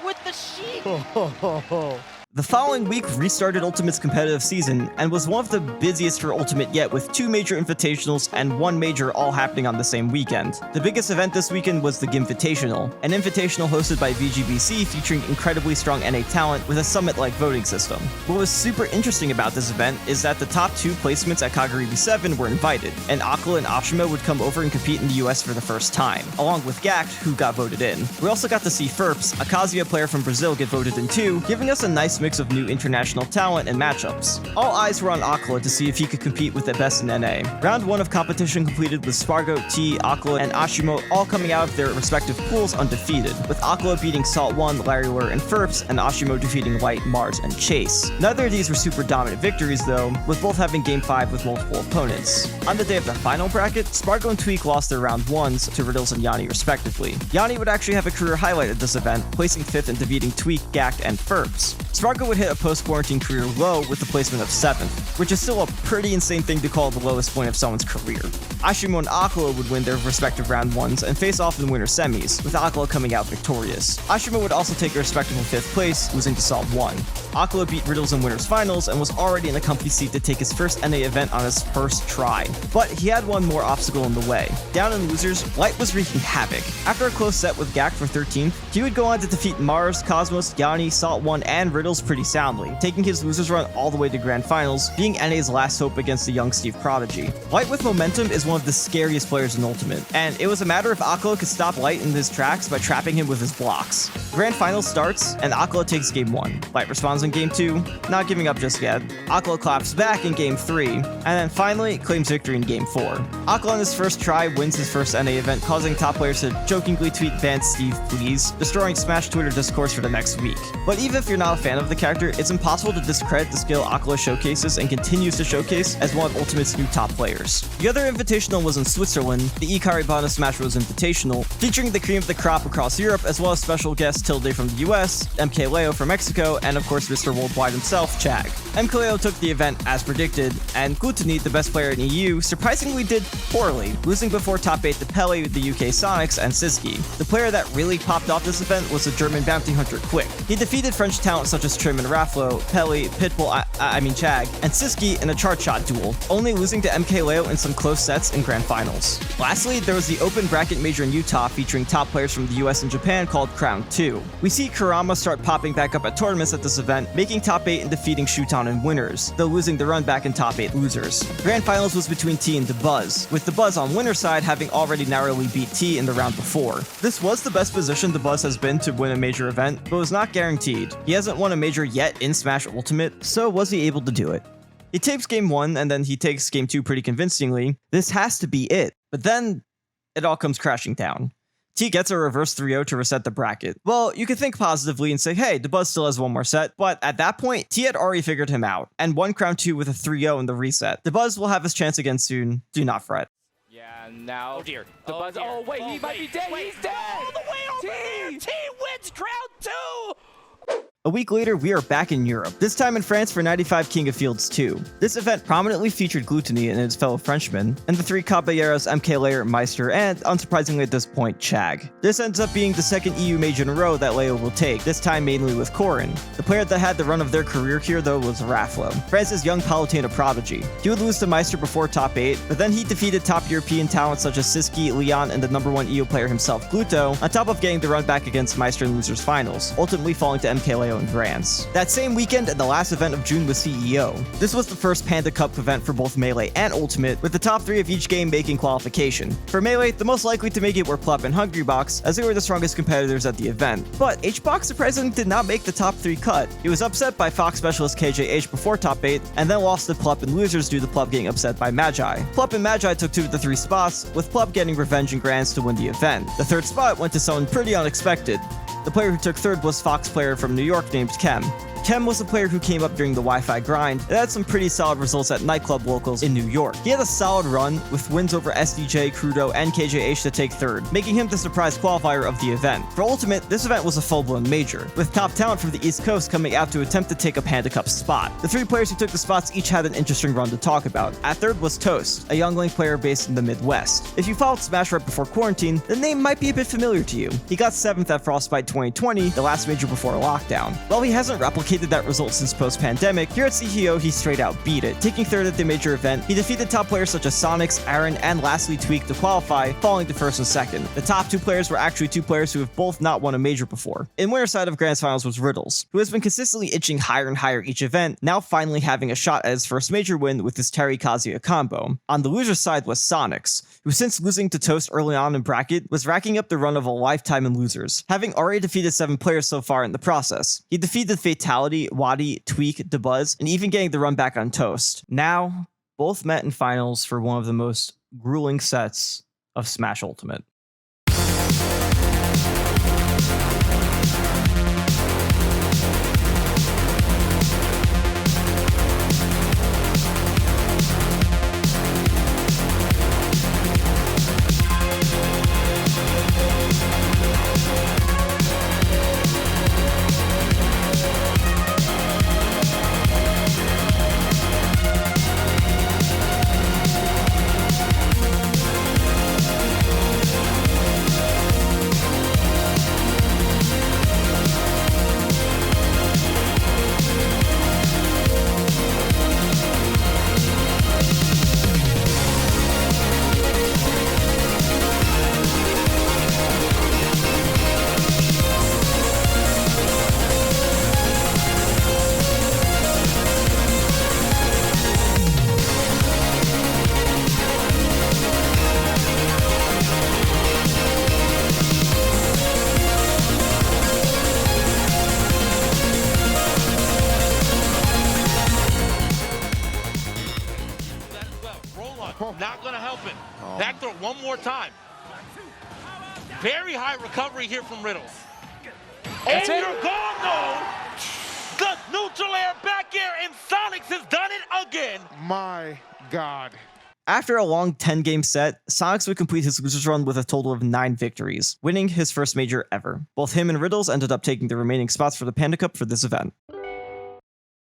with the Sheik.
The following week restarted Ultimate's competitive season, and was one of the busiest for Ultimate yet, with 2 major invitationals and 1 major all happening on the same weekend. The biggest event this weekend was the Gimvitational, an invitational hosted by VGBC featuring incredibly strong NA talent with a summit-like voting system. What was super interesting about this event is that the top 2 placements at Kagaribi 7 were invited, and Akala and Ashima would come over and compete in the US for the first time, along with Gact, who got voted in. We also got to see Ferps, a Kazuya player from Brazil, get voted in too, giving us a nice mix of new international talent and matchups. All eyes were on Akala to see if he could compete with the best in NA. Round 1 of competition completed with Spargo, T, Akala, and Ashimo all coming out of their respective pools undefeated, with Akala beating Salt 1, Larry Lure, and Ferps, and Ashimo defeating Light, Mars, and Chase. Neither of these were super dominant victories though, with both having Game 5 with multiple opponents. On the day of the final bracket, Spargo and Tweak lost their round 1s to Riddles and Yanni respectively. Yanni would actually have a career highlight at this event, placing 5th and defeating Tweak, Gact, and Ferps. Spargo would hit a post-quarantine career low with the placement of 7th, which is still a pretty insane thing to call the lowest point of someone's career. Ashimo and Akala would win their respective round 1s and face off in winter semis, with Akala coming out victorious. Ashimo would also take a respectable 5th place, losing to Salt 1. Akala beat Riddles in winners finals and was already in a comfy seat to take his first NA event on his first try. But he had one more obstacle in the way. Down in losers, Light was wreaking havoc. After a close set with Gact for 13th, he would go on to defeat Mars, Cosmos, Yanni, Salt 1, and Riddles pretty soundly, taking his losers run all the way to grand finals, being NA's last hope against the young Steve Prodigy. Light with momentum is one of the scariest players in Ultimate, and it was a matter if Akala could stop Light in his tracks by trapping him with his blocks. Grand finals starts, and Akala takes game 1. Light responds in game 2, not giving up just yet. Akala claps back in game 3, and then finally claims victory in game 4. Akala on his first try wins his first NA event, causing top players to jokingly tweet "Ban Steve, please," destroying Smash Twitter discourse for the next week. But even if you're not a fan of the character, it's impossible to discredit the skill Akala showcases and continues to showcase as one of Ultimate's new top players. The other invitational was in Switzerland, the Ikari Bana Smash Bros. Invitational, featuring the cream of the crop across Europe, as well as special guests Tilde from the US, MK Leo from Mexico, and of course Mr. Worldwide himself, Chag. MK Leo took the event as predicted, and Gluttonite, the best player in EU, surprisingly did poorly, losing before top 8 to Pele, the UK Sonics, and Siski. The player that really popped off this event was the German bounty hunter Quick. He defeated French talent such as Trim and Rafflo, Pele, Pitbull, Chag, and Siski in a chart shot duel, only losing to MK Leo in some close sets in grand finals. Lastly, there was the open bracket major in Utah featuring top players from the US and Japan called Crown 2. We see Kurama start popping back up at tournaments at this event, making top 8 and defeating Shuton in winners, though losing the run back in top 8 losers. Grand finals was between T and DeBuzz, with DeBuzz on winner's side having already narrowly beat T in the round before. This was the best position DeBuzz has been to win a major event, but was not guaranteed. He hasn't won a major yet in Smash Ultimate, so was he able to do it? He takes game 1 and then he takes game 2 pretty convincingly. This has to be it. But then it all comes crashing down. T gets a reverse 3-0 to reset the bracket. Well, you could think positively and say, hey, DeBuzz still has one more set, but at that point, T had already figured him out, and won Crown 2 with a 3-0 in the reset. DeBuzz will have his chance again soon, do not fret.
Yeah, now. Oh dear.
DeBuzz. Oh, wait, he might be dead. He's dead.
All the way over there. T wins Crown 2.
A week later, we are back in Europe, this time in France for 95 King of Fields 2. This event prominently featured Gluttony and his fellow Frenchmen, and the three Caballeros, MK Layer, Meister, and, unsurprisingly at this point, Chag. This ends up being the second EU major in a row that Leo will take, this time mainly with Corrin. The player that had the run of their career here, though, was Raflo, France's young Palutena prodigy. He would lose to Meister before top 8, but then he defeated top European talents such as Siski, Leon, and the #1 EU player himself, Gluto, on top of getting the run back against Meister in Losers Finals, ultimately falling to MK Leo in Grands. That same weekend, and the last event of June was CEO. This was the first Panda Cup event for both Melee and Ultimate, with the top 3 of each game making qualification. For Melee, the most likely to make it were Plup and Hungrybox, as they were the strongest competitors at the event. But HBox surprisingly did not make the top 3 cut. He was upset by Fox Specialist KJH before top 8, and then lost to Plup and Losers due to Plup getting upset by Magi. Plup and Magi took 2 of the 3 spots, with Plup getting revenge in Grands to win the event. The 3rd spot went to someone pretty unexpected. The player who took 3rd was Fox player from New York named Kem. Kem was a player who came up during the Wi-Fi grind and had some pretty solid results at nightclub locals in New York. He had a solid run with wins over SDJ, Crudo, and KJH to take 3rd, making him the surprise qualifier of the event. For Ultimate, this event was a full-blown major, with top talent from the East Coast coming out to attempt to take a Panda Cup spot. The 3 players who took the spots each had an interesting run to talk about. At 3rd was Toast, a youngling player based in the Midwest. If you followed Smash right before quarantine, the name might be a bit familiar to you. He got 7th at Frostbite 2020, the last major before lockdown. While he hasn't replicated that result since post-pandemic, here at CEO he straight out beat it. Taking 3rd at the major event, he defeated top players such as Sonics, Aaron, and lastly Tweak to qualify, falling to 1st and 2nd. The top 2 players were actually 2 players who have both not won a major before. In winner side of Grand Finals was Riddles, who has been consistently inching higher and higher each event, now finally having a shot at his first major win with his Terry Kazuya combo. On the loser side was Sonics, who since losing to Toast early on in bracket, was racking up the run of a lifetime in losers, having already defeated 7 players so far in the process. He defeated Fatality, Wadi, Tweak, DeBuzz, and even getting the run back on Toast. Now, both met in finals for one of the most grueling sets of Smash Ultimate.
Not going to help it. Back throw one more time. Very high recovery here from Riddles. And you're gone, though. The neutral air back air, and Sonics has done it again.
My God.
After a long 10-game set, Sonics would complete his losers run with a total of 9 victories, winning his first major ever. Both him and Riddles ended up taking the remaining spots for the Panda Cup for this event.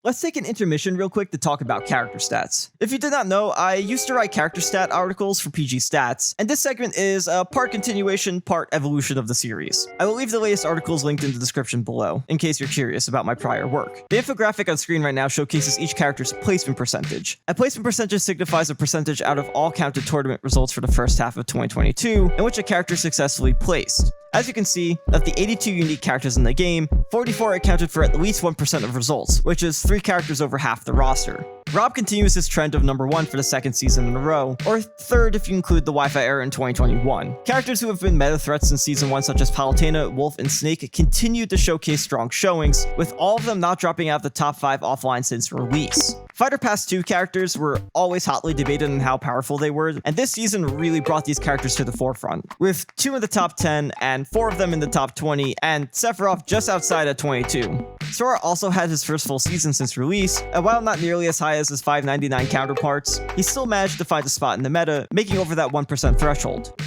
Let's take an intermission real quick to talk about character stats. If you did not know, I used to write character stat articles for PG Stats, and this segment is a part continuation, part evolution of the series. I will leave the latest articles linked in the description below, in case you're curious about my prior work. The infographic on screen right now showcases each character's placement percentage. A placement percentage signifies a percentage out of all counted tournament results for the first half of 2022, in which a character successfully placed. As you can see, of the 82 unique characters in the game, 44 accounted for at least 1% of results, which is 3 characters over half the roster. Rob continues his trend of #1 for the 2nd season in a row, or 3rd if you include the Wi-Fi era in 2021. Characters who have been meta threats in Season 1 such as Palutena, Wolf, and Snake continued to showcase strong showings, with all of them not dropping out of the top 5 offline since release. Fighter Pass 2 characters were always hotly debated on how powerful they were, and this season really brought these characters to the forefront, with 2 in the top 10 and 4 of them in the top 20, and Sephiroth just outside at 22. Sora also had his first full season since release, and while not nearly as high as his 599 counterparts, he still managed to find a spot in the meta, making over that 1% threshold.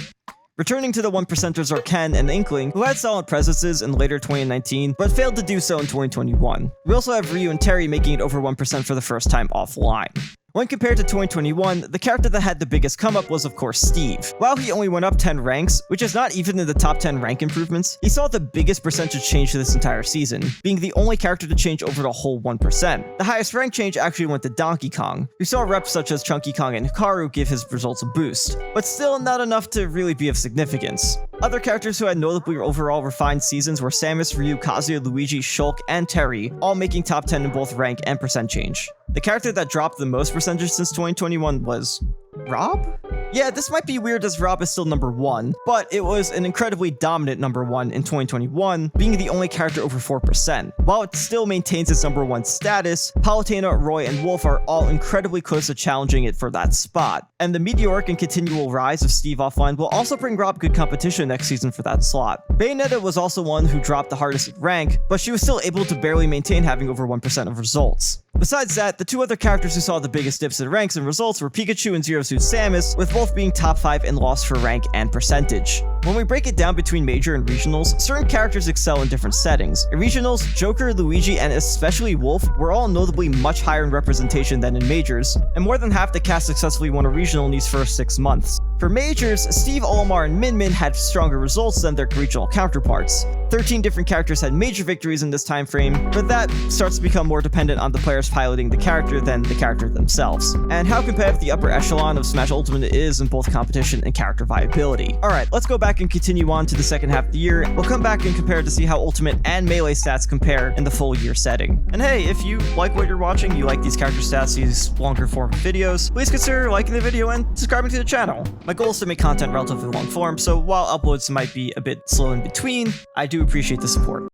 Returning to the 1%ers are Ken and Inkling, who had solid presences in later 2019, but failed to do so in 2021. We also have Ryu and Terry making it over 1% for the first time offline. When compared to 2021, the character that had the biggest come up was of course Steve. While he only went up 10 ranks, which is not even in the top 10 rank improvements, he saw the biggest percentage change this entire season, being the only character to change over the whole 1%. The highest rank change actually went to Donkey Kong, who saw reps such as Chunky Kong and Hikaru give his results a boost, but still not enough to really be of significance. Other characters who had notably overall refined seasons were Samus, Ryu, Kazuya, Luigi, Shulk, and Terry, all making top 10 in both rank and percent change. The character that dropped the most percentage since 2021 was Rob? Yeah, this might be weird as Rob is still number 1, but it was an incredibly dominant number 1 in 2021, being the only character over 4%. While it still maintains its number 1 status, Palutena, Roy, and Wolf are all incredibly close to challenging it for that spot. And the meteoric and continual rise of Steve offline will also bring Rob good competition next season for that slot. Bayonetta was also one who dropped the hardest in rank, but she was still able to barely maintain having over 1% of results. Besides that, the two other characters who saw the biggest dips in ranks and results were Pikachu and Zero Suit Samus, with both being top 5 in loss for rank and percentage. When we break it down between major and regionals, certain characters excel in different settings. In regionals, Joker, Luigi, and especially Wolf were all notably much higher in representation than in majors, and more than half the cast successfully won a regional in these first 6 months. For majors, Steve, Olimar, and Min Min had stronger results than their regional counterparts. 13 different characters had major victories in this time frame, but that starts to become more dependent on the players piloting the character than the character themselves, and how competitive the upper echelon of Smash Ultimate is in both competition and character viability. Alright, let's go back and continue on to the second half of the year. We'll come back and compare to see how Ultimate and Melee stats compare in the full year setting. And hey, if you like what you're watching, you like these character stats, these longer form videos, please consider liking the video and subscribing to the channel. My goal is to make content relatively long form, so while uploads might be a bit slow in between, I do appreciate the support.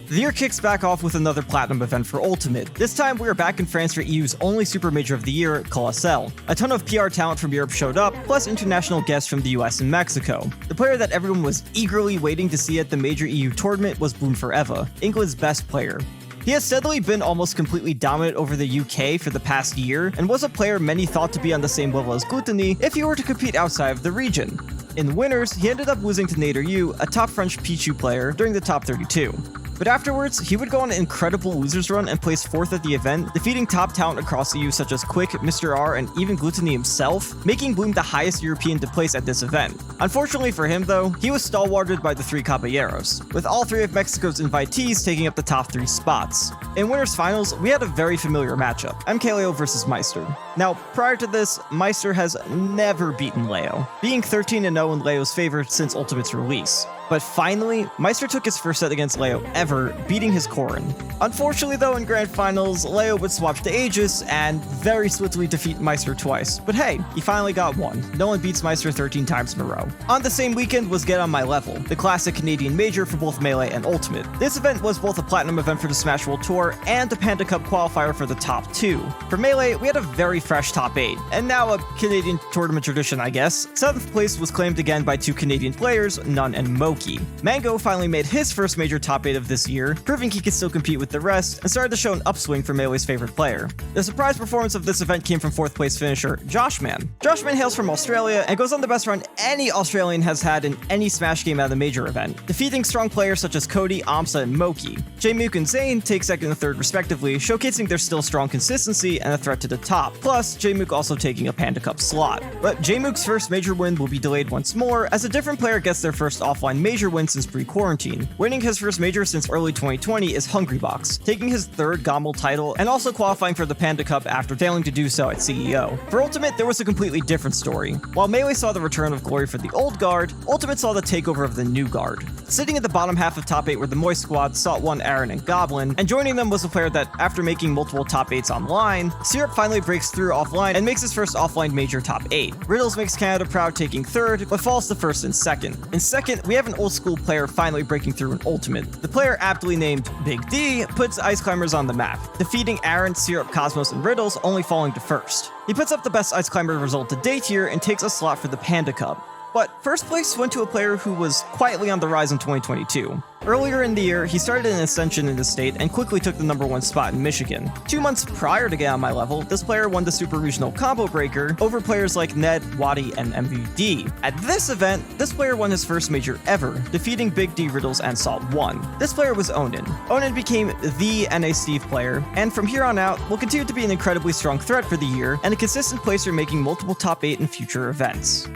The year kicks back off with another Platinum event for Ultimate. This time, we are back in France for EU's only super major of the year, Colossal. A ton of PR talent from Europe showed up, plus international guests from the US and Mexico. The player that everyone was eagerly waiting to see at the major EU tournament was Boon Forever, England's best player. He has steadily been almost completely dominant over the UK for the past year, and was a player many thought to be on the same level as Gluttony if he were to compete outside of the region. In winners, he ended up losing to Nader Yu, a top French Pichu player, during the top 32. But afterwards, he would go on an incredible losers run and place 4th at the event, defeating top talent across the EU such as Quick, Mr. R, and even Gluttony himself, making Bloom the highest European to place at this event. Unfortunately for him though, he was stalwarted by the 3 Caballeros, with all 3 of Mexico's invitees taking up the top 3 spots. In winners finals, we had a very familiar matchup, MKLeo versus Meister. Now, prior to this, Meister has never beaten Leo, being 13-0 in Leo's favor since Ultimate's release. But finally, Meister took his first set against Leo ever, beating his Corrin. Unfortunately though, in Grand Finals, Leo would swap to Aegis and very swiftly defeat Meister twice. But hey, he finally got one. No one beats Meister 13 times in a row. On the same weekend was Get On My Level, the classic Canadian major for both Melee and Ultimate. This event was both a Platinum event for the Smash World Tour and a Panda Cup qualifier for the top 2. For Melee, we had a very fresh top 8, and now a Canadian tournament tradition, I guess. 7th place was claimed again by 2 Canadian players, Nun and Moki. Mango finally made his first major top 8 of this year, proving he could still compete with the rest, and started to show an upswing for Melee's favorite player. The surprise performance of this event came from 4th place finisher, Joshman. Joshman hails from Australia and goes on the best run any Australian has had in any Smash game at a major event, defeating strong players such as Cody, Amsa, and Moki. Jmook and Zane take 2nd and 3rd respectively, showcasing their still strong consistency and a threat to the top, plus Jmook also taking a Panda Cup slot. But Jmook's first major win will be delayed once more, as a different player gets their first offline major win since pre-quarantine. Winning his first major since early 2020 is Hungrybox, taking his 3rd Gommel title and also qualifying for the Panda Cup after failing to do so at CEO. For Ultimate, there was a completely different story. While Melee saw the return of glory for the old guard, Ultimate saw the takeover of the new guard. Sitting at the bottom half of top 8 were the Moist Squad, Salt 1, Aaron, and Goblin, and joining them was a player that, after making multiple top 8s online, Syrup finally breaks through offline and makes his first offline major top 8. Riddles makes Canada proud, taking 3rd, but falls to 1st and 2nd. In 2nd, we have an old school player finally breaking through in Ultimate. The player aptly named Big D puts Ice Climbers on the map, defeating Aaron, Syrup, Cosmos, and Riddles, only falling to 1st. He puts up the best Ice Climber result to date here and takes a slot for the Panda Cup. But first place went to a player who was quietly on the rise in 2022. Earlier in the year, he started an ascension in the state and quickly took the #1 spot in Michigan. 2 months prior to get on my level, this player won the Super Regional Combo Breaker over players like Ned, Waddy, and MVD. At this event, this player won his first major ever, defeating Big D Riddles and Salt 1. This player was Onin. Onin became the NA Steve player, and from here on out, will continue to be an incredibly strong threat for the year and a consistent placer making multiple top 8 in future events.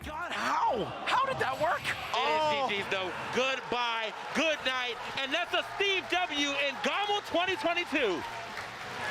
God, how did that work? Oh. GG's though. Goodbye, good night, and that's a Steve W in Gommel 2022.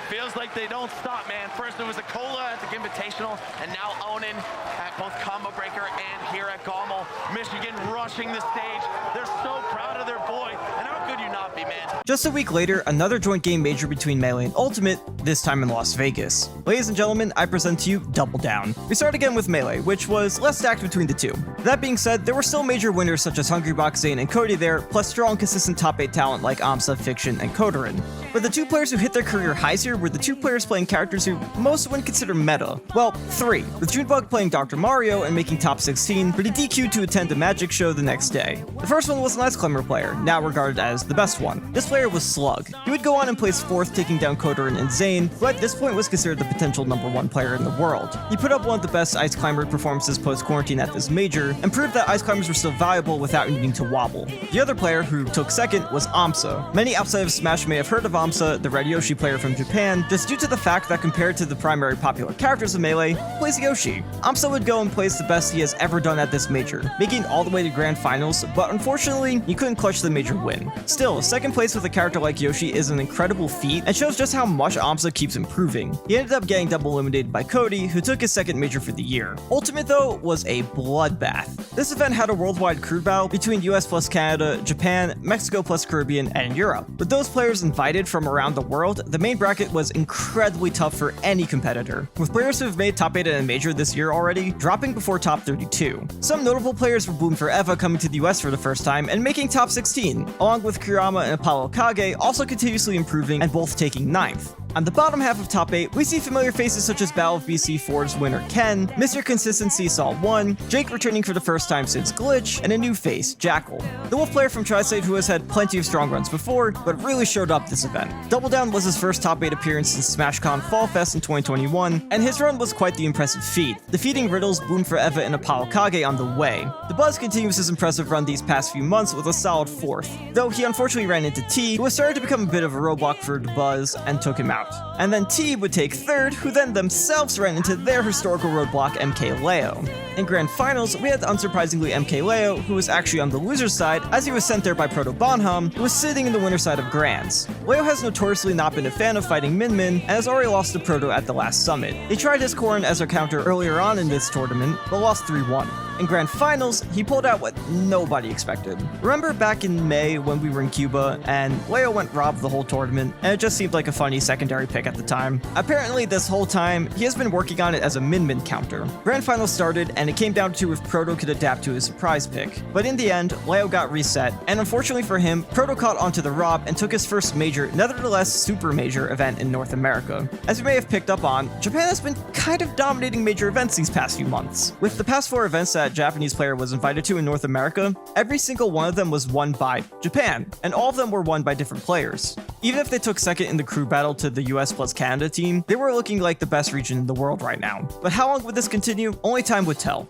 Feels like they don't stop, man. First it was a Cola at the Invitational, and now Onin at both Combo Breaker and here at Gommel. Michigan rushing the stage. They're so proud of their boy, and how could you not be, man?
Just a week later, another joint game major between Melee and Ultimate, this time in Las Vegas. Ladies and gentlemen, I present to you Double Down. We start again with Melee, which was less stacked between the two. That being said, there were still major winners such as Hungrybox, Zane, and Cody there, plus strong, consistent top 8 talent like Amsa, Fiction, and Kodorin. But the two players who hit their career highs here were the two players playing characters who most would consider meta. Well, 3, with Junebug playing Dr. Mario and making top 16, but he DQ'd to attend a magic show the next day. The first one was an Ice Climber player, now regarded as the best one. This player was Slug. He would go on and place 4th, taking down Kodorin and Zane, who at this point was considered the potential #1 player in the world. He put up one of the best Ice Climber performances post-quarantine at this major, and proved that Ice Climbers were still valuable without needing to wobble. The other player who took 2nd was Amsa. Many outside of Smash may have heard of Amsa, the Red Yoshi player from Japan, just due to the fact that compared to the primary popular characters of Melee, he plays Yoshi. Amsa would go and place the best he has ever done at this major, making it all the way to Grand Finals, but unfortunately, he couldn't clutch the major win. Still, 2nd place with a character like Yoshi is an incredible feat, and shows just how much Amsa keeps improving. He ended up getting double eliminated by Cody, who took his 2nd major for the year. Ultimate, though, was a bloodbath. This event had a worldwide crew battle between US plus Canada, Japan, Mexico plus Caribbean, and Europe. With those players invited from around the world, the main bracket was incredibly tough for any competitor, with players who have made top 8 in a major this year already dropping before top 32. Some notable players were Boom Forever coming to the US for the first time and making top 16, along with Kurama and Apollo Kage also continuously improving and both taking 9th. On the bottom half of top 8, we see familiar faces such as Battle of BC4's winner Ken, Mr. Consistency Salt 1, Jake returning for the first time since Glitch, and a new face, Jackal. The Wolf player from Tri-State who has had plenty of strong runs before, but really showed up this event. Double Down was his first top 8 appearance since SmashCon Fall Fest in 2021, and his run was quite the impressive feat, defeating Riddles, Boom Forever, and Apollo Kage on the way. The Buzz continues his impressive run these past few months with a solid 4th, though he unfortunately ran into T, who was starting to become a bit of a roadblock for the Buzz and took him out. And then T would take 3rd, who then themselves ran into their historical roadblock MK Leo. In Grand Finals, we had unsurprisingly MK Leo, who was actually on the loser's side as he was sent there by Proto Bonham, who was sitting in the winner's side of Grands. Leo has notoriously not been a fan of fighting Min Min and has already lost to Proto at the last summit. He tried his Corrin as a counter earlier on in this tournament, but lost 3-1. In Grand Finals, he pulled out what nobody expected. Remember back in May when we were in Cuba and Leo went Rob the whole tournament, and it just seemed like a funny secondary pick at the time? Apparently this whole time, he has been working on it as a Min-Min counter. Grand Finals started, and it came down to if Proto could adapt to his surprise pick. But in the end, Leo got reset, and unfortunately for him, Proto caught onto the Rob and took his first major, nevertheless super major event in North America. As you may have picked up on, Japan has been kind of dominating major events these past few months. With the past 4 events that Japanese player was invited to in North America, every single one of them was won by Japan, and all of them were won by different players. Even if they took 2nd in the crew battle to the US plus Canada team, they were looking like the best region in the world right now. But how long would this continue? Only time would tell.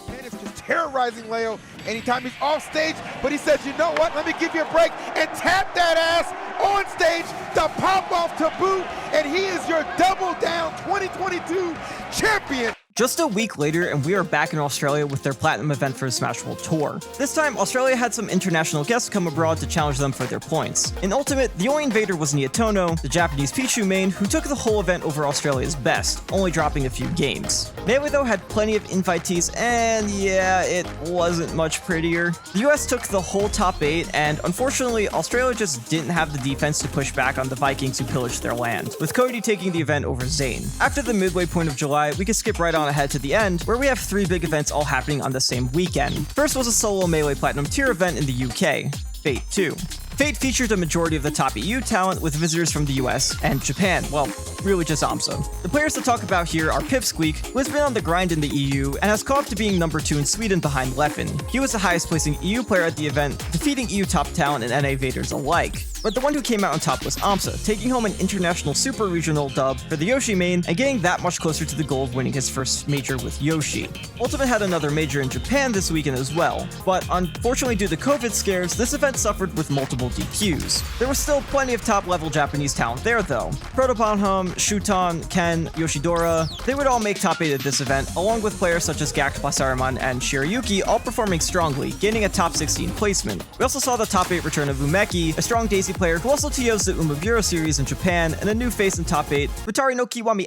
And it's just terrorizing Leo anytime he's off stage, but he says, you know what, let me give you a break and tap that ass on stage to pop off to boot, and he is your Double Down 2022 champion.
Just a week later, and we are back in Australia with their Platinum event for the Smash World Tour. This time, Australia had some international guests come abroad to challenge them for their points. In Ultimate, the only invader was Niatono, the Japanese Pichu main, who took the whole event over Australia's best, only dropping a few games. Melee, though, had plenty of invitees, and yeah, it wasn't much prettier. The US took the whole top 8, and unfortunately, Australia just didn't have the defense to push back on the Vikings who pillaged their land, with Cody taking the event over Zane. After the midway point of July, we can skip right on ahead to the end, where we have 3 big events all happening on the same weekend. First was a solo Melee Platinum tier event in the UK, Fate 2. Fate featured a majority of the top EU talent with visitors from the US and Japan. Well, really just AMSA. The players to talk about here are Pipsqueak, who has been on the grind in the EU and has caught up to being number 2 in Sweden behind Leffen. He was the highest placing EU player at the event, defeating EU top talent and NA Vaders alike. But the one who came out on top was AMSA, taking home an international super regional dub for the Yoshi main and getting that much closer to the goal of winning his first major with Yoshi. Ultimate had another major in Japan this weekend as well, but unfortunately due to COVID scares, this event suffered with multiple DQs. There was still plenty of top level Japanese talent there though. Protobonham, Shuton, Ken, Yoshidora, they would all make top 8 at this event, along with players such as Gak Basaraman and Shirayuki all performing strongly, gaining a top 16 placement. We also saw the top 8 return of Umeki, a strong Daisy player who also TOs the Umaburo series in Japan, and a new face in top 8, Futari no Kiwami,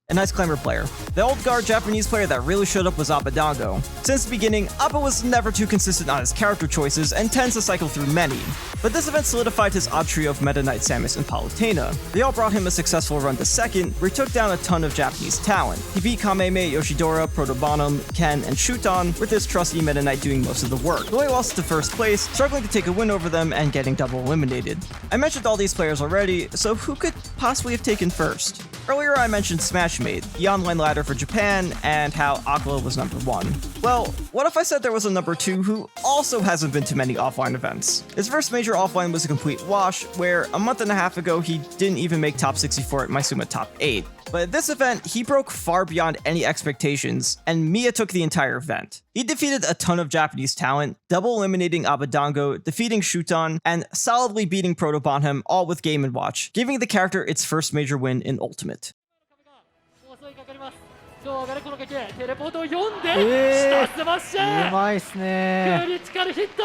a nice climber player. The old guard Japanese player that really showed up was Abadango. Since the beginning, Appa was never too consistent on his character choices and tends to cycle through many. But this event solidified his odd trio of Meta Knight, Samus, and Palutena. They all brought him a successful run to second, where he took down a ton of Japanese talent. He beat Kameme, Yoshidora, Protobonham, Ken, and Shuton, with his trusty Meta Knight doing most of the work. Though he lost to first place, struggling to take a win over them and getting double eliminated. I mentioned all these players already, so who could possibly have taken first? Earlier I mentioned Smashmade, the online ladder for Japan, and how Aquila was number 1. Well, what if I said there was a number 2 who also hasn't been to many offline events? His first major offline was a complete wash, where a month and a half ago he didn't even make top 64 at Maisuma top 8. But at this event, he broke far beyond any expectations, and Mia took the entire event. He defeated a ton of Japanese talent, double eliminating Abadango, defeating Shuton, and solidly beating Protobonham, all with Game & Watch, giving the character its first major win in Ultimate.
テレポートを読んで、下スマッシャー、
うまいっすね。
クリティカルヒット、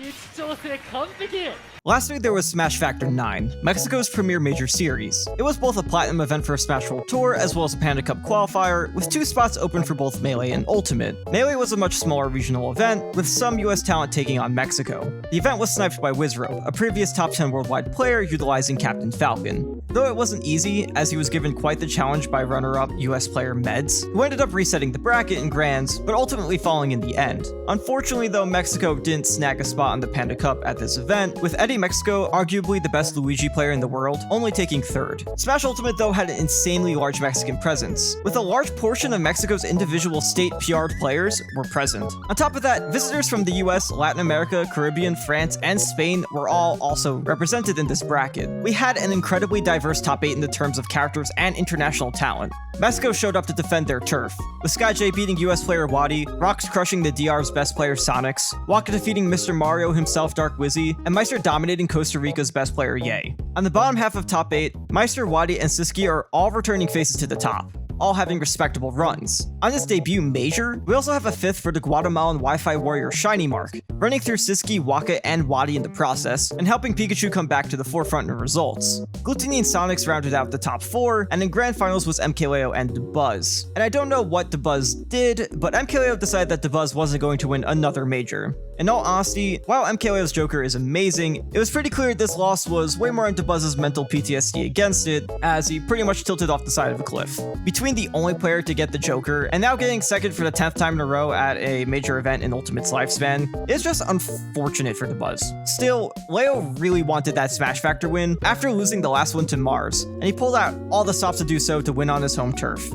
位置調整完璧。
Lastly, there was Smash Factor 9, Mexico's premier major series. It was both a platinum event for a Smash World Tour as well as a Panda Cup qualifier, with 2 spots open for both Melee and Ultimate. Melee was a much smaller regional event, with some US talent taking on Mexico. The event was sniped by Wizro, a previous top 10 worldwide player utilizing Captain Falcon. Though it wasn't easy, as he was given quite the challenge by runner-up US player Meds, who ended up resetting the bracket in Grands, but ultimately falling in the end. Unfortunately though, Mexico didn't snag a spot on the Panda Cup at this event, with Eddie Mexico, arguably the best Luigi player in the world, only taking 3rd. Smash Ultimate though had an insanely large Mexican presence, with a large portion of Mexico's individual state PR'd players were present. On top of that, visitors from the US, Latin America, Caribbean, France, and Spain were all also represented in this bracket. We had an incredibly diverse top 8 in the terms of characters and international talent. Mexico showed up to defend their turf, with SkyJ beating US player Wadi, Rox crushing the DR's best player Sonics, Waka defeating Mr. Mario himself Dark Wizzy, and Meister dominating Costa Rica's best player Ye. On the bottom half of top 8, Meister, Wadi, and Siski are all returning faces to the top, all having respectable runs. On this debut major, we also have a 5th for the Guatemalan Wi-Fi warrior Shiny Mark, running through Siski, Waka, and Wadi in the process, and helping Pikachu come back to the forefront in results. Gluttony and Sonics rounded out the top 4, and in grand finals was MKLeo and DeBuzz. And I don't know what DeBuzz did, but MKLeo decided that DeBuzz wasn't going to win another major. In all honesty, while MKLeo's Joker is amazing, it was pretty clear this loss was way more on DeBuzz's mental PTSD against it, as he pretty much tilted off the side of a cliff. Between the only player to get the Joker, and now getting 2nd for the 10th time in a row at a major event in Ultimate's lifespan, it's just unfortunate for DeBuzz. Still, Leo really wanted that Smash Factor win after losing the last one to Mars, and he pulled out all the stops to do so to win on his home turf.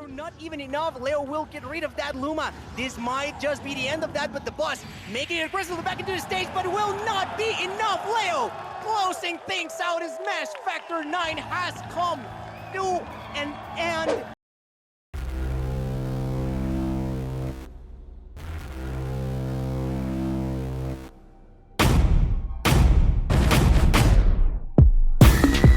Not even enough. Leo will get rid of that Luma. This might just be the end of that, but the boss making it aggressively back into the stage, but it will not be enough. Leo closing things out as Smash Factor 9 has come to an end.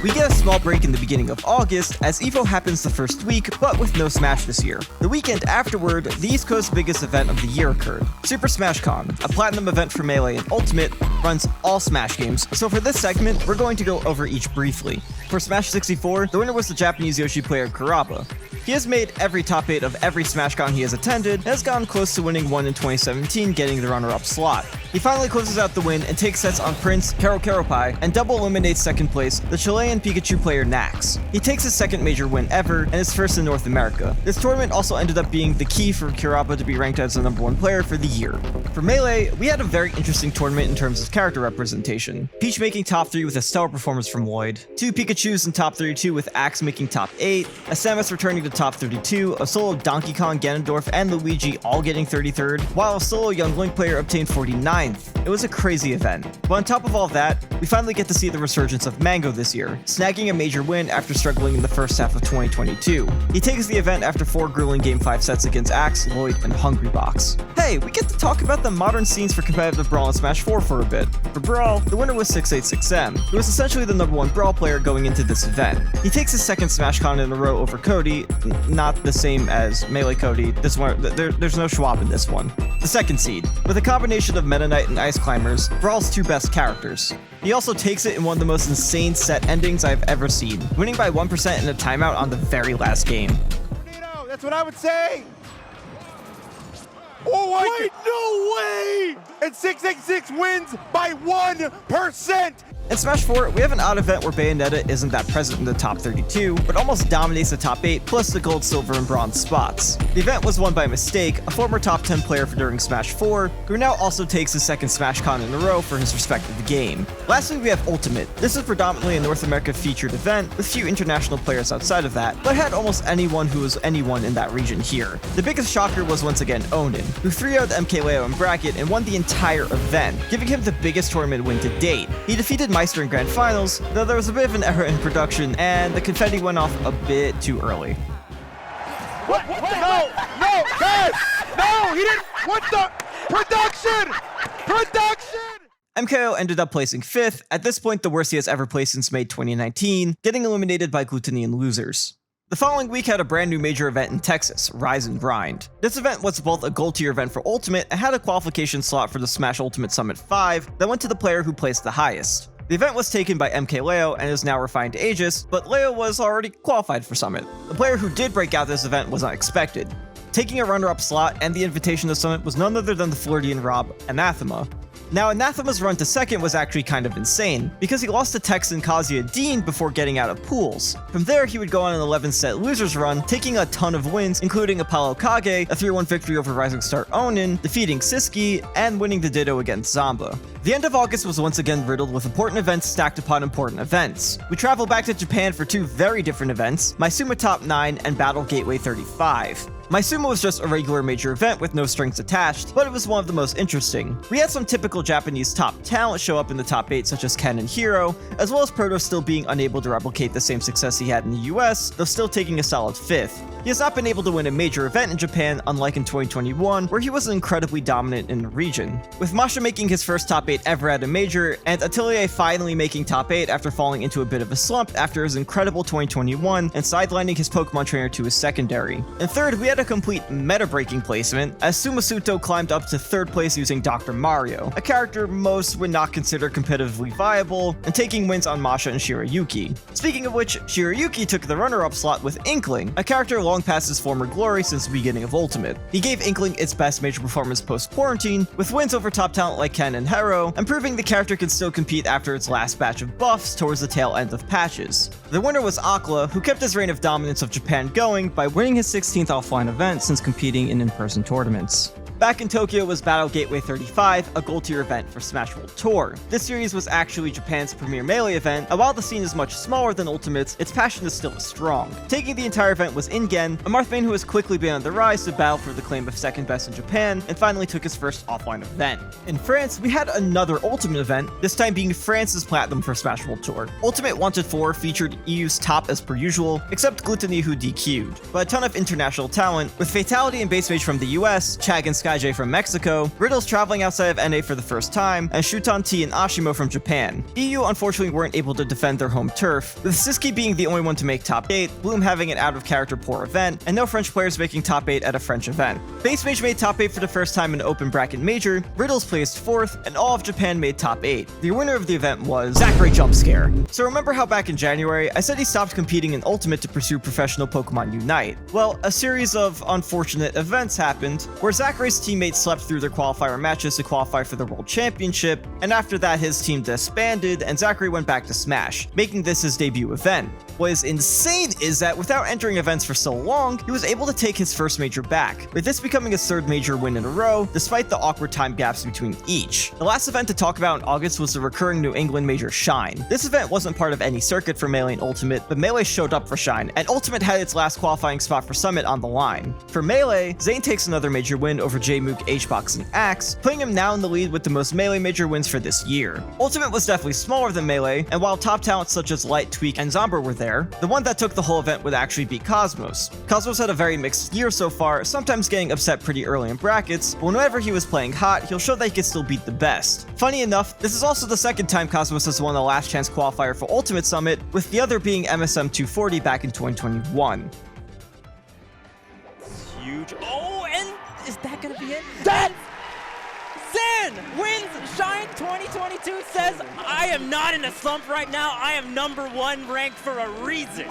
We get a small break in the beginning of August, as EVO happens the first week, but with no Smash this year. The weekend afterward, the East Coast's biggest event of the year occurred. Super Smash Con, a platinum event for Melee and Ultimate, runs all Smash games, so for this segment, we're going to go over each briefly. For Smash 64, the winner was the Japanese Yoshi player Kuraba. He has made every top 8 of every Smash Con he has attended, and has gotten close to winning one in 2017, getting the runner-up slot. He finally closes out the win and takes sets on Prince, Karopai, and double eliminates second place, the Chilean Pikachu player Nax. He takes his second major win ever and his first in North America. This tournament also ended up being the key for Kurappa to be ranked as the #1 player for the year. For Melee, we had a very interesting tournament in terms of character representation. Peach making top 3 with a stellar performance from Lloyd, 2 Pikachus in top 32 with Axe making top 8, a Samus returning to top 32, a solo Donkey Kong, Ganondorf, and Luigi all getting 33rd, while a solo Young Link player obtained 49th. It was a crazy event. But on top of all that, we finally get to see the resurgence of Mango this year, snagging a major win after struggling in the first half of 2022. He takes the event after 4 grueling Game 5 sets against Axe, Lloyd, and Hungrybox. Hey, we get to talk about the modern scenes for competitive Brawl in Smash 4 for a bit. For Brawl, the winner was 686M, who was essentially the #1 Brawl player going into this event. He takes his second SmashCon in a row over Cody, not the same as Melee Cody. This one, there's no Schwab in this one. The second seed, with a combination of Meta Knight and Ice Climbers, Brawl's 2 best characters. He also takes it in one of the most insane set endings I've ever seen, winning by 1% in a timeout on the very last game.
That's what I would say. Oh, wait, no way! And 666 wins by 1%.
In Smash 4, we have an odd event where Bayonetta isn't that present in the top 32, but almost dominates the top 8 plus the gold, silver, and bronze spots. The event was won by Mistake, a former top 10 player during Smash 4, who now also takes his second SmashCon in a row for his respective game. Lastly, we have Ultimate. This is predominantly a North America featured event, with few international players outside of that, but had almost anyone who was anyone in that region here. The biggest shocker was once again Onin, who 3-0'd MKLeo in bracket and won the entire event, giving him the biggest tournament win to date. He defeated Meister in Grand Finals, though there was a bit of an error in production, and the confetti went off a bit too early.
What? No, guys! No, he didn't! What the? Production!
MKO ended up placing 5th, at this point the worst he has ever placed since May 2019, getting eliminated by Gluttony Losers. The following week had a brand new major event in Texas, Rise and Grind. This event was both a gold tier event for Ultimate and had a qualification slot for the Smash Ultimate Summit 5 that went to the player who placed the highest. The event was taken by MKLeo and is now refined to Aegis, but Leo was already qualified for Summit. The player who did break out this event was unexpected. Taking a runner-up slot and the invitation to Summit was none other than the Floridian Rob, Anathema. Now, Anathema's run to second was actually kind of insane, because he lost to Texan Kazuya Dean before getting out of pools. From there, he would go on an 11-set losers run, taking a ton of wins, including Apollo Kage, a 3-1 victory over Rising Star Onin, defeating Siski, and winning the Ditto against Zamba. The end of August was once again riddled with important events stacked upon important events. We travel back to Japan for 2 very different events, Maisuma Top 9 and Battle Gateway 35. Maisuma was just a regular major event with no strings attached, but it was one of the most interesting. We had some typical Japanese top talent show up in the top 8 such as Ken and Hiro, as well as Proto still being unable to replicate the same success he had in the US, though still taking a solid 5th. He has not been able to win a major event in Japan, unlike in 2021, where he was incredibly dominant in the region. With Masha making his first top 8 ever at a major, and Atelier finally making top 8 after falling into a bit of a slump after his incredible 2021 and sidelining his Pokemon trainer to his secondary. And third, we had a complete meta-breaking placement, as Sumasuto climbed up to 3rd place using Dr. Mario, a character most would not consider competitively viable, and taking wins on Masha and Shirayuki. Speaking of which, Shirayuki took the runner-up slot with Inkling, a character long past his former glory since the beginning of Ultimate. He gave Inkling its best major performance post-quarantine, with wins over top talent like Ken and Hero, and proving the character can still compete after its last batch of buffs towards the tail end of patches. The winner was Akla, who kept his reign of dominance of Japan going by winning his 16th offline event since competing in in-person tournaments. Back in Tokyo was Battle Gateway 35, a gold tier event for Smash World Tour. This series was actually Japan's premier Melee event, and while the scene is much smaller than Ultimate's, its passion is still strong. Taking the entire event was Ingen, a Marthbane who has quickly been on the rise to battle for the claim of second best in Japan, and finally took his first offline event. In France, we had another Ultimate event, this time being France's Platinum for Smash World Tour. Ultimate Wanted 4 featured EU's top as per usual, except Gluttony who DQ'd, but a ton of international talent, with Fatality and Base Mage from the US, Chag and Skyjay from Mexico, Riddles traveling outside of NA for the first time, and Shuton T and Ashimo from Japan. EU unfortunately weren't able to defend their home turf, with Siski being the only one to make top 8, Bloom having an out-of-character poor event, and no French players making top 8 at a French event. Base Mage made top 8 for the first time in an open bracket major, Riddles placed 4th, and all of Japan made top 8. The winner of the event was Zachary Jumpscare. So remember how back in January, I said he stopped competing in Ultimate to pursue professional Pokemon Unite? Well, a series of unfortunate events happened, where Zachary his teammates slept through their qualifier matches to qualify for the World Championship, and after that his team disbanded and Zachary went back to Smash, making this his debut event. What is insane is that without entering events for so long, he was able to take his first major back, with this becoming his third major win in a row, despite the awkward time gaps between each. The last event to talk about in August was the recurring New England major Shine. This event wasn't part of any circuit for Melee and Ultimate, but Melee showed up for Shine, and Ultimate had its last qualifying spot for Summit on the line. For Melee, Zayn takes another major win over J-Mook, HBox, and Axe, putting him now in the lead with the most Melee major wins for this year. Ultimate was definitely smaller than Melee, and while top talents such as Light, Tweak, and Zomber were there, the one that took the whole event would actually be Cosmos. Cosmos had a very mixed year so far, sometimes getting upset pretty early in brackets, but whenever he was playing hot, he'll show that he can still beat the best. Funny enough, this is also the second time Cosmos has won a last chance qualifier for Ultimate Summit, with the other being MSM 240 back in 2021.
Huge. Oh, and is that gonna be it? That Zen wins Shine 2022, says, I am not in a slump right now. I am #1 ranked for a reason.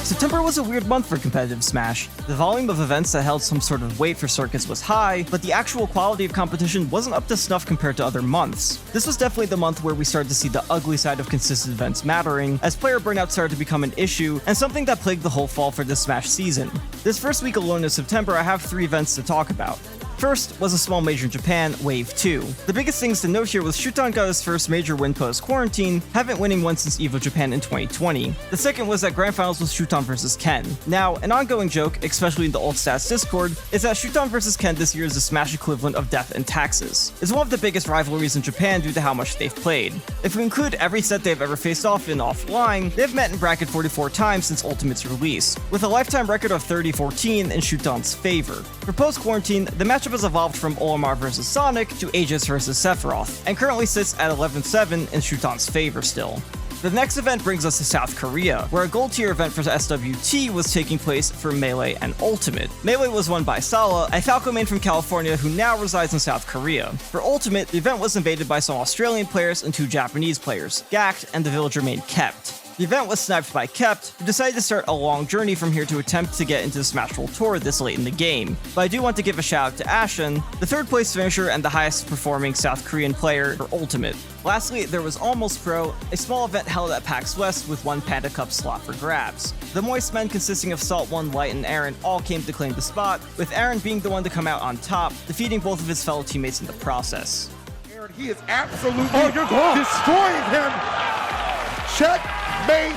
September was a weird month for competitive Smash. The volume of events that held some sort of weight for circuits was high, but the actual quality of competition wasn't up to snuff compared to other months. This was definitely the month where we started to see the ugly side of consistent events mattering, as player burnout started to become an issue, and something that plagued the whole fall for this Smash season. This first week alone in September, I have 3 events to talk about. First was a small major in Japan, Wave 2. The biggest things to note here was Shuton got his first major win post-quarantine, haven't winning one since EVO Japan in 2020. The second was that Grand Finals was Shuton vs Ken. Now, an ongoing joke, especially in the Old Stats Discord, is that Shuton vs Ken this year is the Smash equivalent of Death and Taxes. It's one of the biggest rivalries in Japan due to how much they've played. If we include every set they've ever faced off in offline, they've met in bracket 44 times since Ultimate's release, with a lifetime record of 30-14 in Shuton's favor. For post-quarantine, the matchup has evolved from Olimar vs Sonic to Aegis vs Sephiroth, and currently sits at 11-7 in Shuton's favor still. The next event brings us to South Korea, where a gold tier event for SWT was taking place for Melee and Ultimate. Melee was won by Sala, a Falco main from California who now resides in South Korea. For Ultimate, the event was invaded by some Australian players and 2 Japanese players, Gact and the villager main Kept. The event was sniped by Kept, who decided to start a long journey from here to attempt to get into the Smash World Tour this late in the game. But I do want to give a shout out to Ashen, the 3rd place finisher and the highest performing South Korean player for Ultimate. Lastly, there was Almost Pro, a small event held at PAX West with 1 Panda Cup slot for grabs. The Moist men consisting of Salt 1, Light, and Aaron all came to claim the spot, with Aaron being the one to come out on top, defeating both of his fellow teammates in the process.
Aaron, he is absolutely destroying him. Checkmate.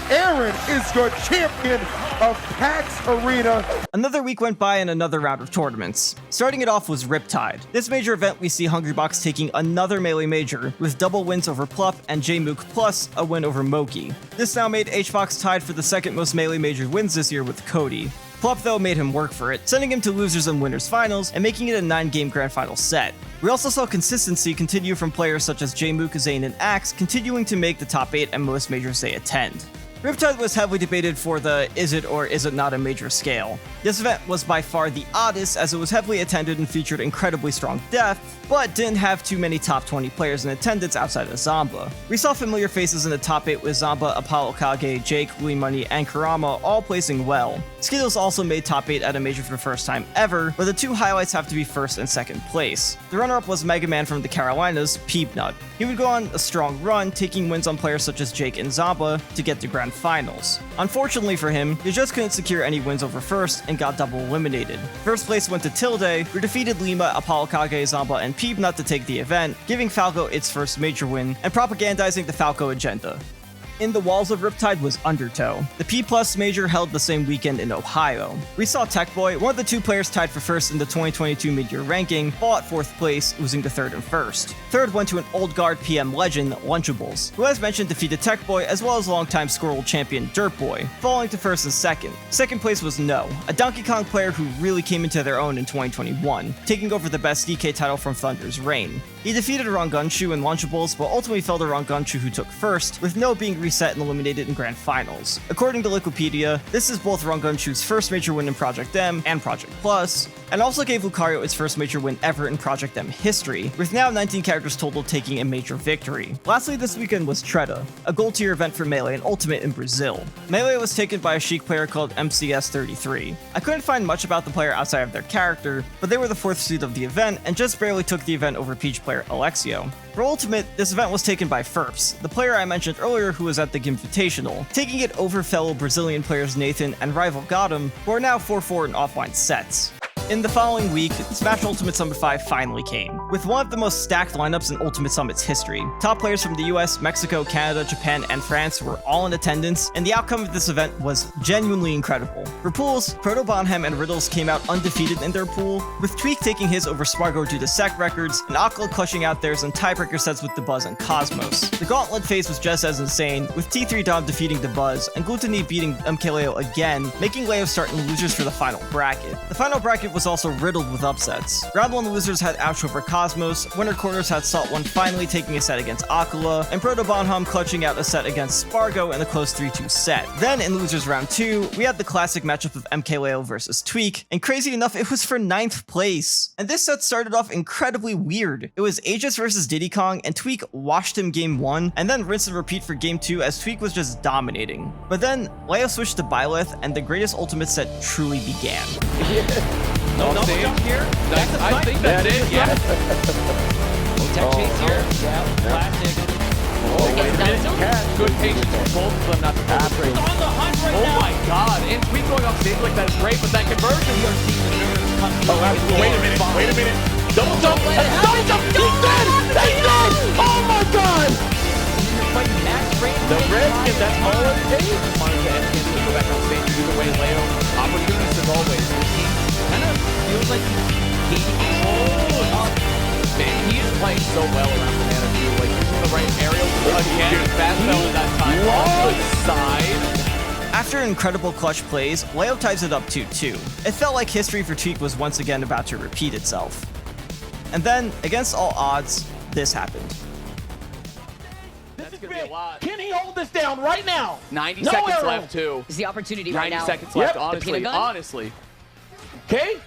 Aaron is your champion of PAX Arena.
Another week went by and another round of tournaments. Starting it off was Riptide. This major event we see Hungrybox taking another Melee major, with double wins over Plup and J-Mook plus a win over Moki. This now made HBox tied for the 2nd most Melee major wins this year with Cody. Plup though made him work for it, sending him to losers and winners finals and making it a 9-game grand final set. We also saw consistency continue from players such as J-Mook, Zayn, and Axe continuing to make the top 8 at most majors they attend. Riptide was heavily debated for the is it or is it not a major scale. This event was by far the oddest as it was heavily attended and featured incredibly strong depth, but didn't have too many top 20 players in attendance outside of Zamba. We saw familiar faces in the top 8 with Zamba, Apollo Kage, Jake, Lee Money, and Kurama all placing well. Skittles also made top 8 at a major for the first time ever, but the 2 highlights have to be 1st and 2nd place. The runner-up was Mega Man from the Carolinas, Peebnut. He would go on a strong run, taking wins on players such as Jake and Zamba to get to grand finals. Unfortunately for him, he just couldn't secure any wins over 1st and got double eliminated. 1st place went to Tilde, who defeated Lima, Apollo Kage, Zamba, and Peebnut to take the event, giving Falco its first major win and propagandizing the Falco agenda. In the walls of Riptide was Undertow. The P+ major held the same weekend in Ohio. We saw Techboy, one of the 2 players tied for 1st in the 2022 mid-year ranking, fall at 4th place, losing to 3rd and 1st. 3rd went to an old guard PM legend, Lunchables, who as mentioned defeated Techboy as well as longtime Squirrel champion Dirtboy, falling to 1st and 2nd. 2nd place was No, a Donkey Kong player who really came into their own in 2021, taking over the best DK title from Thunder's reign. He defeated Rangunshu and Lunchables, but ultimately fell to Rangunshu who took 1st, with No being every set and eliminated in grand finals. According to Wikipedia, this is both Rangunchu's first major win in Project M and Project Plus, and also gave Lucario its first major win ever in Project M history, with now 19 characters total taking a major victory. Lastly this weekend was Treta, a gold tier event for Melee and Ultimate in Brazil. Melee was taken by a Sheik player called MCS33. I couldn't find much about the player outside of their character, but they were the 4th seed of the event and just barely took the event over Peach player Alexio. For Ultimate, this event was taken by Ferps, the player I mentioned earlier who was at the Invitational, taking it over fellow Brazilian players Nathan and rival Gotham, who are now 4-4 in offline sets. In the following week, Smash Ultimate Summit 5 finally came, with one of the most stacked lineups in Ultimate Summit's history. Top players from the US, Mexico, Canada, Japan, and France were all in attendance, and the outcome of this event was genuinely incredible. For pools, Proto Bonham and Riddles came out undefeated in their pool, with Tweak taking his over Spargo due to sec records, and Aquila clutching out theirs in tiebreaker sets with the Buzz and Cosmos. The Gauntlet phase was just as insane, with T3 Dom defeating the Buzz, and Gluttony beating MKLeo again, making Leo start in losers for the final bracket. The final bracket was also riddled with upsets. Round 1 losers had Ouch over Cosmos, winner quarters had Salt 1 finally taking a set against Aquila, and Proto Bonham clutching out a set against Spargo in a close 3-2 set. Then in losers round 2, we had the classic matchup of MKLeo versus Tweak, and crazy enough it was for 9th place. And this set started off incredibly weird. It was Aegis versus Diddy Kong, and Tweak washed him game 1, and then rinse and repeat for game 2 as Tweak was just dominating. But then Leo switched to Byleth, and the greatest ultimate set truly began.
No double jump here. I think that's it, yeah.
Tech chase here. Classic.
Wait a minute. Good patience for both of them not to fall.
On the hunt right now.
Oh my god. And Tweak going off stage like that is great, but that conversion. Wait a minute. Double jump. Double jump. He's dead. He's dead. Oh my god. The risk, and that's all it takes. Wanted to go back on stage either way, Leo. Opportunist as always.
Kind of feels like he's gaining control.
Man, he is playing so well around the mana too. Like using the right aerial again. Fast fell at that time. Off the side.
After incredible clutch plays, Leo ties it up 2-2. It felt like history for Tweak was once again about to repeat itself. And then, against all odds, this happened.
That's gonna be a lot.
Can he hold this down right now?
90 seconds left too.
Is the opportunity right
90
now.
seconds left,
Yep.
honestly.
Okay.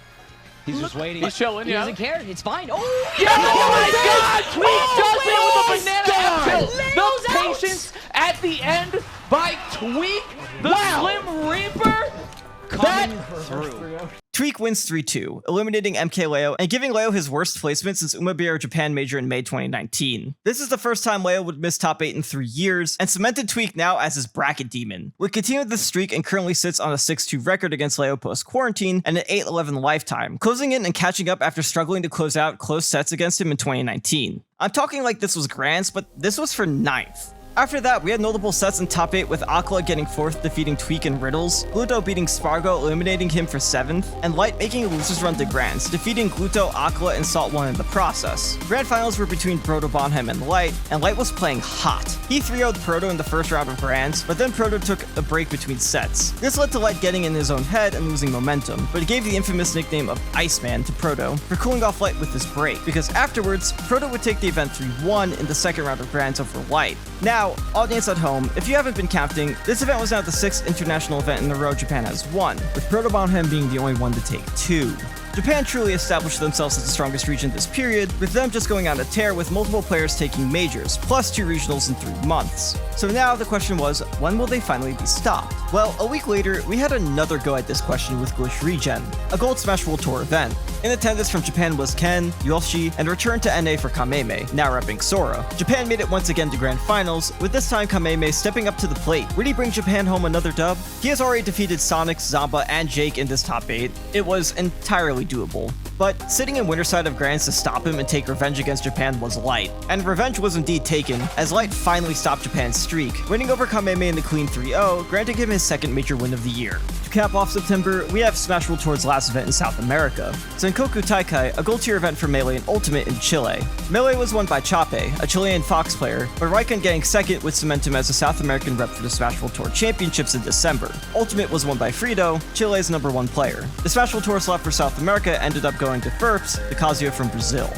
He's just waiting.
He's chilling,
He
yeah.
doesn't care. It's fine. Oh,
Yeah! Oh my god! Tweak does it with a banana
Leo's
The
out.
patience at the end by Tweak, the Slim Reaper.
Coming through.
Tweak wins 3-2, eliminating MKLeo and giving Leo his worst placement since Umebiro Japan Major in May 2019. This is the first time Leo would miss top 8 in 3 years, and cemented Tweak now as his bracket demon. Would continue this streak and currently sits on a 6-2 record against Leo post-quarantine and an 8-11 lifetime, closing in and catching up after struggling to close out close sets against him in 2019. I'm talking like this was grands, but this was for 9th. After that, we had notable sets in top 8 with Aquila getting 4th, defeating Tweak and Riddles, Gluto beating Spargo, eliminating him for 7th, and Light making a losers run to Grands, defeating Gluto, Aquila, and Salt 1 in the process. Grand finals were between Proto Bonham and Light was playing hot. He 3-0'd Proto in the first round of Grands, but then Proto took a break between sets. This led to Light getting in his own head and losing momentum, but he gave the infamous nickname of Iceman to Proto for cooling off Light with his break, because afterwards, Proto would take the event 3-1 in the second round of Grands over Light. Now, audience at home, if you haven't been counting, this event was now the 6th international event in a row Japan has won, with Proto Bonham being the only one to take 2. Japan truly established themselves as the strongest region this period, with them just going on a tear with multiple players taking majors, plus 2 regionals in 3 months. So now the question was, when will they finally be stopped? Well, a week later, we had another go at this question with Glitch Regen, a Gold Smash World Tour event. In attendance from Japan was Ken, Yoshi, and returned to NA for Kameme, now repping Sora. Japan made it once again to Grand Finals, with this time Kameme stepping up to the plate. Would he bring Japan home another dub? He has already defeated Sonic, Zamba, and Jake in this top 8. It was entirely doable. But sitting in winner side of Grands to stop him and take revenge against Japan was Light. And revenge was indeed taken, as Light finally stopped Japan's streak, winning over Kameme in the clean 3-0, granting him his second major win of the year. To cap off September, we have Smash World Tour's last event in South America, Senkoku Taikai, a gold tier event for Melee and Ultimate in Chile. Melee was won by Chape, a Chilean Fox player, but Raikkonen getting second would cement him as a South American rep for the Smash World Tour Championships in December. Ultimate was won by Frito, Chile's #1 player. The Smash World Tour slot for South America ended up going to Ferps, the Kazuya from Brazil.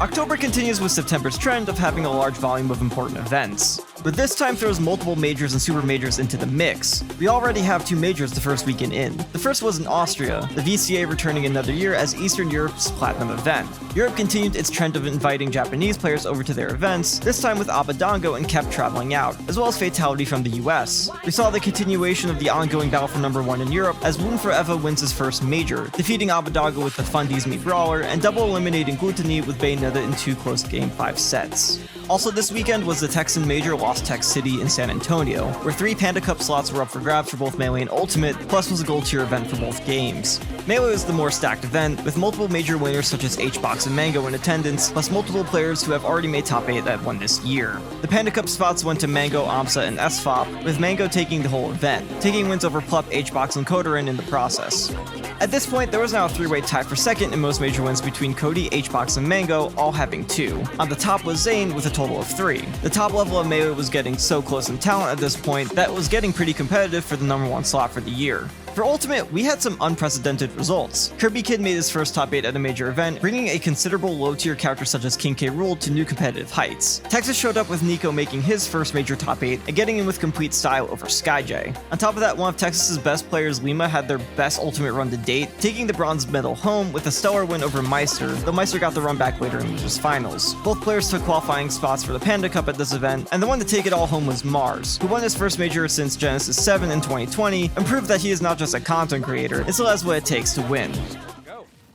October continues with September's trend of having a large volume of important events, but this time throws multiple majors and super majors into the mix. We already have 2 majors the first weekend in. The first was in Austria, the VCA returning another year as Eastern Europe's platinum event. Europe continued its trend of inviting Japanese players over to their events, this time with Abadango and kept traveling out, as well as Fatality from the US. We saw the continuation of the ongoing battle for number 1 in Europe as Woon Forever wins his first major, defeating Abadango with the Fundies Meet Brawler and double eliminating Gluttony with Bayonetta in 2 close game 5 sets. Also this weekend was the Texan Major Lost Tex City in San Antonio, where 3 Panda Cup slots were up for grabs for both Melee and Ultimate, plus was a gold tier event for both games. Melee was the more stacked event, with multiple major winners such as HBox and Mango in attendance, plus multiple players who have already made top 8 that won this year. The Panda Cup spots went to Mango, AMSA, and SFOP, with Mango taking the whole event, taking wins over Plup, HBox, and Kodorin in the process. At this point, there was now a 3-way tie for second in most major wins between Cody, HBox, and Mango, all having 2. On the top was Zane with a total of 3. The top level of Melee was getting so close in talent at this point that it was getting pretty competitive for the number 1 slot for the year. For Ultimate, we had some unprecedented results. Kirby Kid made his first top 8 at a major event, bringing a considerable low-tier character such as King K. Rool to new competitive heights. Texas showed up with Nico making his first major top 8 and getting in with complete style over SkyJ. On top of that, one of Texas's best players, Lima, had their best Ultimate run to date, taking the bronze medal home with a stellar win over Meister, though Meister got the run back later in Losers Finals. Both players took qualifying spots for the Panda Cup at this event, and the one to take it all home was Mars, who won his first major since Genesis 7 in 2020 and proved that he is not just a content creator, it still has what it takes to win.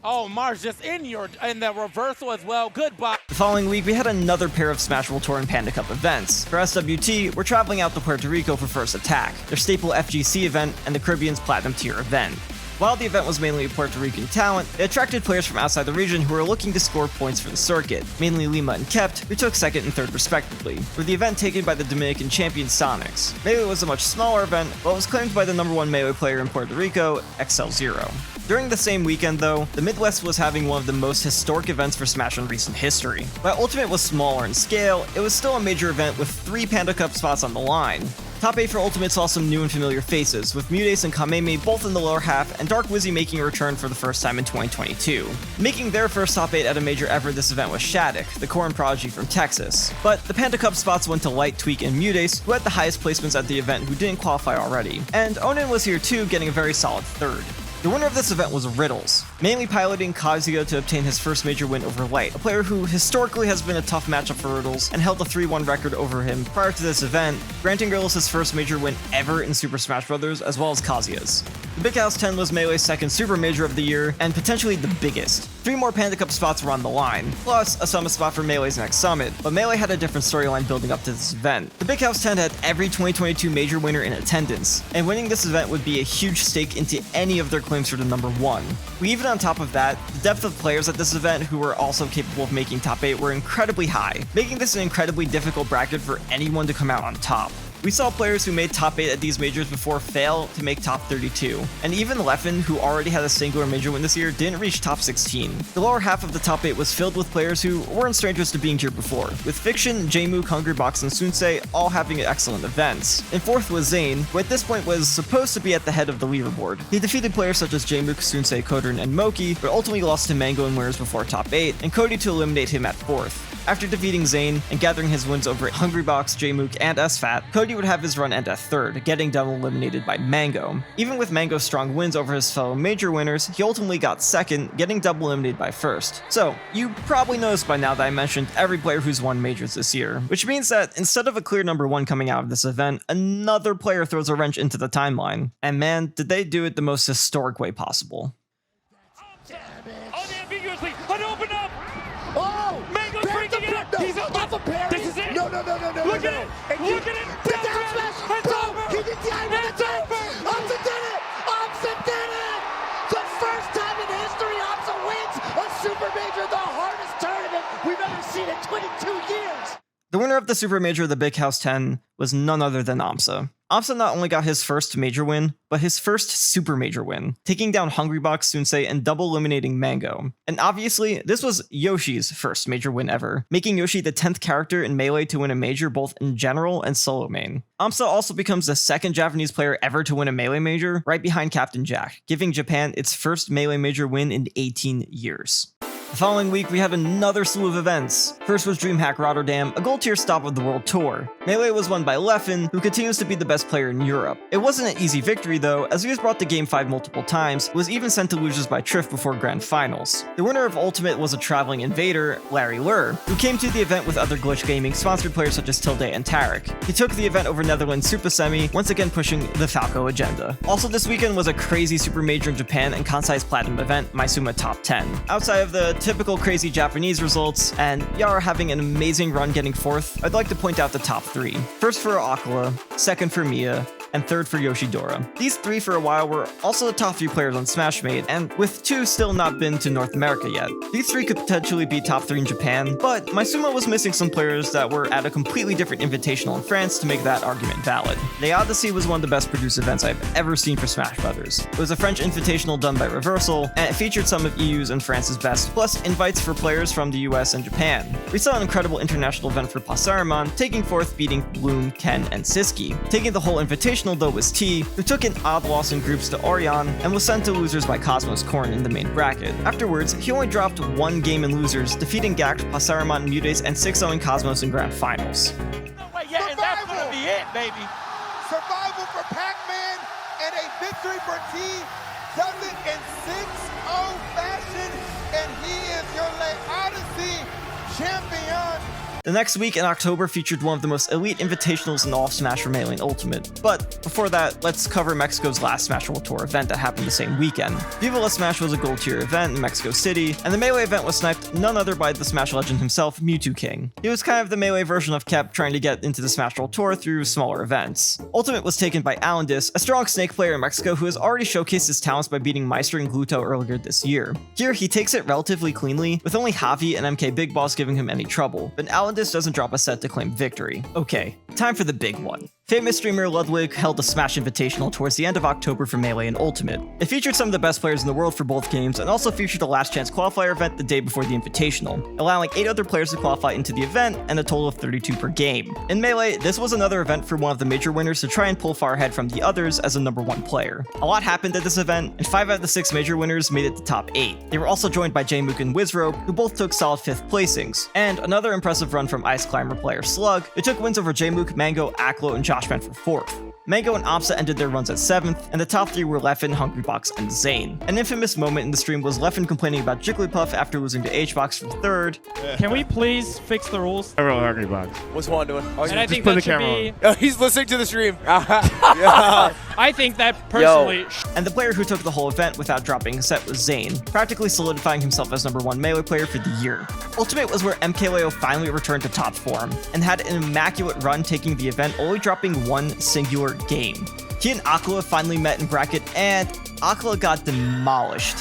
Oh, Mars just in the reversal as well. Goodbye.
The following week, we had another pair of Smashable Tour and Panda Cup events. For SWT, we're traveling out to Puerto Rico for First Attack, their staple FGC event, and the Caribbean's Platinum Tier event. While the event was mainly Puerto Rican talent, it attracted players from outside the region who were looking to score points for the circuit, mainly Lima and Kept, who took 2nd and 3rd respectively, with the event taken by the Dominican champion Sonics. Melee was a much smaller event, but was claimed by the number 1 Melee player in Puerto Rico, XL0. During the same weekend though, the Midwest was having one of the most historic events for Smash in recent history. While Ultimate was smaller in scale, it was still a major event with 3 Panda Cup spots on the line. Top 8 for Ultimate saw some new and familiar faces, with Mutace and Kameme both in the lower half, and Dark Wizzy making a return for the first time in 2022. Making their first top 8 at a major ever this event was Shattuck, the Corn Prodigy from Texas. But the Panda Cup spots went to Light, Tweak, and Mutace, who had the highest placements at the event who didn't qualify already. And Onin was here too, getting a very solid 3rd. The winner of this event was Riddles, mainly piloting Kazuya to obtain his first major win over Light, a player who historically has been a tough matchup for Riddles and held a 3-1 record over him prior to this event, granting Riddles his first major win ever in Super Smash Bros. As well as Kazuya's. The Big House 10 was Melee's 2nd Super Major of the year, and potentially the biggest. 3 more Panda Cup spots were on the line, plus a summit spot for Melee's next summit, but Melee had a different storyline building up to this event. The Big House 10 had every 2022 major winner in attendance, and winning this event would be a huge stake into any of their claims for the number 1. Even on top of that, the depth of players at this event who were also capable of making top 8 were incredibly high, making this an incredibly difficult bracket for anyone to come out on top. We saw players who made top 8 at these majors before fail to make top 32, and even Leffen, who already had a singular major win this year, didn't reach top 16. The lower half of the top 8 was filled with players who weren't strangers to being here before, with Fiction, Jmook, Hungrybox, and Sunsei all having excellent events. In 4th was Zane, who at this point was supposed to be at the head of the leaderboard. He defeated players such as Jmook, Sunsei, Kodorin, and Moki, but ultimately lost to Mango and winners before top 8, and Cody to eliminate him at 4th. After defeating Zane and gathering his wins over Hungrybox, Jmook, and SFAT, Cody would have his run end at 3rd, getting double eliminated by Mango. Even with Mango's strong wins over his fellow major winners, he ultimately got 2nd, getting double eliminated by 1st. So, you probably noticed by now that I mentioned every player who's won majors this year, which means that instead of a clear number 1 coming out of this event, another player throws a wrench into the timeline. And man, did they do it the most historic way possible.
Unambiguously, an open up!
Oh!
Mango's breaking it!
No,
He's up!
off a parry.
This is it!
No.
Look at it! Look at it!
The down smash!
It's
No!
over!
He did the eye with
It's
the tail!
over!
Amsa did it! Amsa did it! The first time in history Amsa wins a Super Major, the hardest tournament we've ever seen in 22 years!
The winner of the Super Major of the Big House 10 was none other than Amsa. Amsa not only got his first major win, but his first super major win, taking down Hungrybox, Sunsei, and double eliminating Mango. And obviously, this was Yoshi's first major win ever, making Yoshi the 10th character in Melee to win a major both in general and solo main. Amsa also becomes the 2nd Japanese player ever to win a Melee major, right behind Captain Jack, giving Japan its first Melee major win in 18 years. The following week, we had another slew of events. First was DreamHack Rotterdam, a gold tier stop of the World Tour. Melee was won by Leffen, who continues to be the best player in Europe. It wasn't an easy victory though, as he was brought to Game 5 multiple times, was even sent to losers by Triff before Grand Finals. The winner of Ultimate was a traveling invader, Larry Lur, who came to the event with other Glitch Gaming sponsored players such as Tilde and Tarek. He took the event over Netherlands Super Semi, once again pushing the Falco agenda. Also this weekend was a crazy Super Major in Japan and Kansai's Platinum event, Maisuma Top 10. Outside of the typical crazy Japanese results, and Yara having an amazing run getting 4th, I'd like to point out the top 3. First for Akala, second for Mia, and third for Yoshidora. These 3 for a while were also the top 3 players on Smashmade, and with 2 still not been to North America yet. These 3 could potentially be top 3 in Japan, but Maisuma was missing some players that were at a completely different invitational in France to make that argument valid. The Odyssey was one of the best produced events I've ever seen for Smash Brothers. It was a French invitational done by Reversal, and it featured some of EU's and France's best, plus invites for players from the US and Japan. We saw an incredible international event for Pasariman, taking 4th, beating Bloom, Ken, and Siski. Taking the whole invitational though was T, who took an odd loss in groups to Orion and was sent to losers by Cosmos Korn in the main bracket. Afterwards, he only dropped 1 game in losers, defeating Gact, Pasariman, Mutes, and 6-0ing Cosmos in grand finals.
No way, yeah, and that's gonna be it, baby.
Survival for Pac-Man and a victory for T. Does it in 6-0 fashion, and he is your late Odyssey champion.
The next week in October featured one of the most elite invitationals in all of Smash for Melee and Ultimate. But before that, let's cover Mexico's last Smash World Tour event that happened the same weekend. Viva La Smash was a gold tier event in Mexico City, and the Melee event was sniped none other by the Smash legend himself, Mewtwo King. He was kind of the Melee version of Kep trying to get into the Smash World Tour through smaller events. Ultimate was taken by Alandis, a strong Snake player in Mexico who has already showcased his talents by beating Meister and Gluto earlier this year. Here, he takes it relatively cleanly, with only Javi and MK Big Boss giving him any trouble, but Alandis doesn't drop a set to claim victory. Okay, time for the big one. Famous streamer Ludwig held a Smash Invitational towards the end of October for Melee and Ultimate. It featured some of the best players in the world for both games, and also featured a last chance qualifier event the day before the Invitational, allowing 8 other players to qualify into the event and a total of 32 per game. In Melee, this was another event for one of the major winners to try and pull far ahead from the others as a #1 player. A lot happened at this event, and 5 out of the 6 major winners made it to top 8. They were also joined by Jmook and Wizrobe, who both took solid 5th placings, and another impressive run from Ice Climber player Slug, who took wins over Jmook, Mango, Aklo, and Joshman for 4th. Mango and Opsa ended their runs at 7th, and the top 3 were Leffen, Hungrybox, and Zane. An infamous moment in the stream was Leffen complaining about Jigglypuff after losing to HBox for 3rd.
Can we please fix the rules?
I roll Hungrybox.
What's Juan doing?
And I think that should be...
Oh, he's listening to the stream.
I think that personally...
And the player who took the whole event without dropping a set was Zane, practically solidifying himself as #1 Melee player for the year. Ultimate was where MKLeo finally returned to top form, and had an immaculate run taking the event, only dropping 1 singular game. He and Akla finally met in bracket, and Akla got demolished.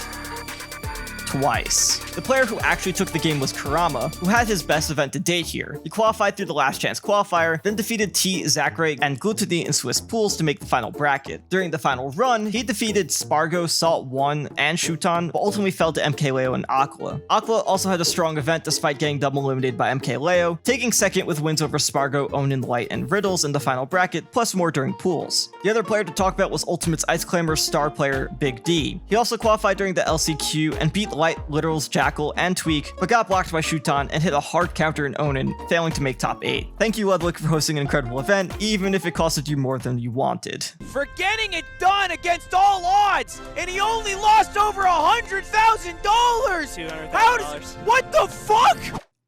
Twice. The player who actually took the game was Kurama, who had his best event to date here. He qualified through the last chance qualifier, then defeated T, Zachary, and Glutini in Swiss pools to make the final bracket. During the final run, he defeated Spargo, Salt1, and Shuton, but ultimately fell to MKLeo and Akla. Akla also had a strong event despite getting double eliminated by MKLeo, taking 2nd with wins over Spargo, Onin, Light, and Riddles in the final bracket, plus more during pools. The other player to talk about was Ultimate's Ice Climber star player Big D. He also qualified during the LCQ and beat Light, Literals, Jackal, and Tweak, but got blocked by Shuton and hit a hard counter in Onin, failing to make top 8. Thank you, Ludwig, for hosting an incredible event, even if it costed you more than you wanted.
For getting it done against all odds, and he only lost over $100,000. How does... What the fuck?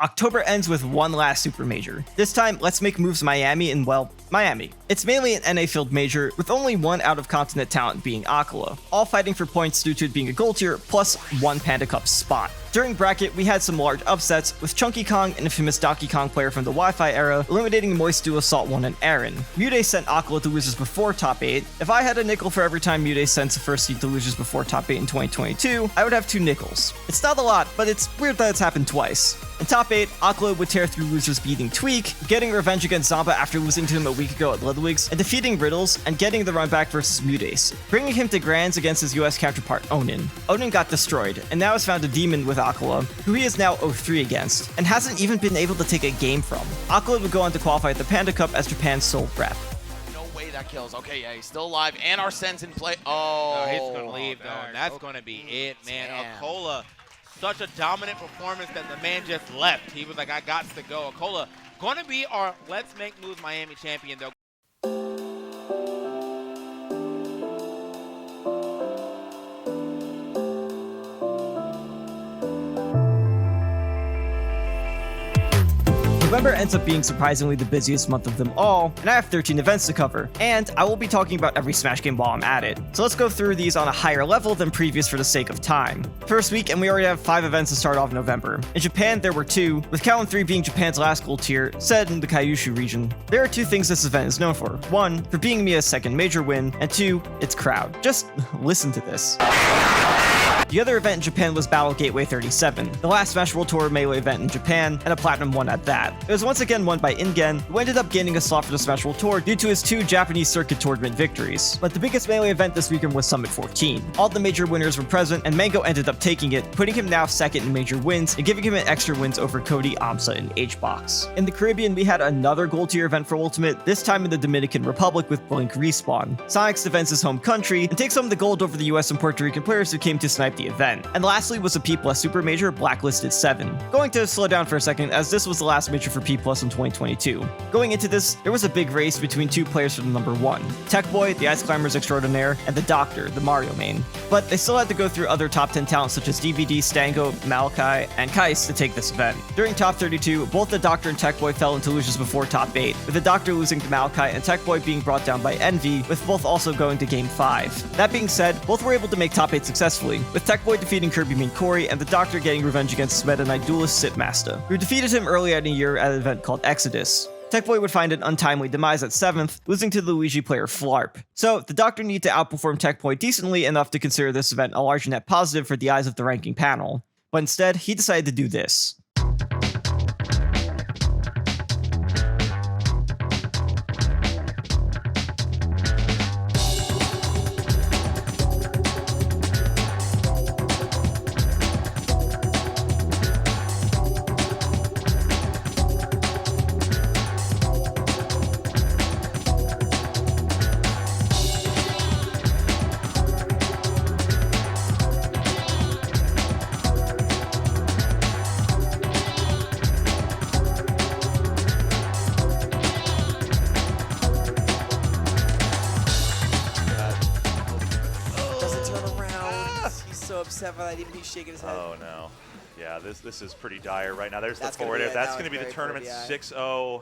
October ends with one last super major. This time, let's make moves Miami and, well, Miami. It's mainly an NA-filled major, with only one out-of-continent talent being Akala, all fighting for points due to it being a gold tier, plus 1 Panda Cup spot. During bracket, we had some large upsets, with Chunky Kong, an infamous Donkey Kong player from the Wi-Fi era, eliminating Moist Duo, Salt1, and Aaron. Mute sent Akala to losers before top 8. If I had a nickel for every time Mute sends the first seed to losers before top 8 in 2022, I would have 2 nickels. It's not a lot, but it's weird that it's happened twice. In top 8, Akala would tear through losers beating Tweak, getting revenge against Zamba after losing to him a week ago at Ludwig's, and defeating Riddles, and getting the run back versus Mutes, bringing him to Grands against his US counterpart Onin. Onin got destroyed, and now has found a demon with Akala, who he is now 0-3 against, and hasn't even been able to take a game from. Akala would go on to qualify at the Panda Cup as Japan's sole rep.
No way that kills. Okay, yeah, he's still alive, and Arsene's in play. Oh,
no, he's gonna leave though, and that's gonna be it, man. Akola
such a dominant performance that the man just left. He was like, I got to go. Akola going to be our Let's Make Moves Miami champion, though.
November ends up being surprisingly the busiest month of them all, and I have 13 events to cover, and I will be talking about every Smash game while I'm at it. So let's go through these on a higher level than previous for the sake of time. First week, and we already have 5 events to start off November. In Japan, there were 2, with Callan 3 being Japan's last gold tier, set in the Kyushu region. There are 2 things this event is known for. 1, for being Mia's second major win, and 2, its crowd. Just listen to this. The other event in Japan was Battle Gateway 37, the last Smash World Tour Melee event in Japan, and a Platinum one at that. It was once again won by Ingen, who ended up gaining a slot for the Smash World Tour due to his 2 Japanese circuit tournament victories. But the biggest Melee event this weekend was Summit 14. All the major winners were present, and Mango ended up taking it, putting him now second in major wins, and giving him an extra wins over Cody, Amsa, and HBox. In the Caribbean, we had another gold tier event for Ultimate, this time in the Dominican Republic with Blink Respawn. Sonics defends his home country, and takes home the gold over the US and Puerto Rican players who came to snipe the event. And lastly was a P+ Super Major, Blacklisted 7. Going to slow down for a second, as this was the last major for P+ in 2022. Going into this, there was a big race between 2 players for the number 1. Tech Boy, the Ice Climbers extraordinaire, and the Doctor, the Mario main. But they still had to go through other top 10 talents such as DVD, Stango, Malachi, and Kais to take this event. During top 32, both the Doctor and Tech Boy fell into losers before top 8, with the Doctor losing to Malachi and Tech Boy being brought down by Envy, with both also going to Game 5. That being said, both were able to make top 8 successfully, with Tech Boy defeating Kirby Mean Corey and the Doctor getting revenge against Meta Knight duelist Sitmaster, who defeated him earlier in the year at an event called Exodus. Tech Boy would find an untimely demise at 7th, losing to the Luigi player Flarp. So, the Doctor needed to outperform Tech Boy decently enough to consider this event a large net positive for the eyes of the ranking panel. But instead, he decided to do this.
Upset by that, even he's shaking his head.
Oh no. Yeah, this is pretty dire right now. There's
That's
the forward air. That's going to be the
very
tournament
pretty,
6-0.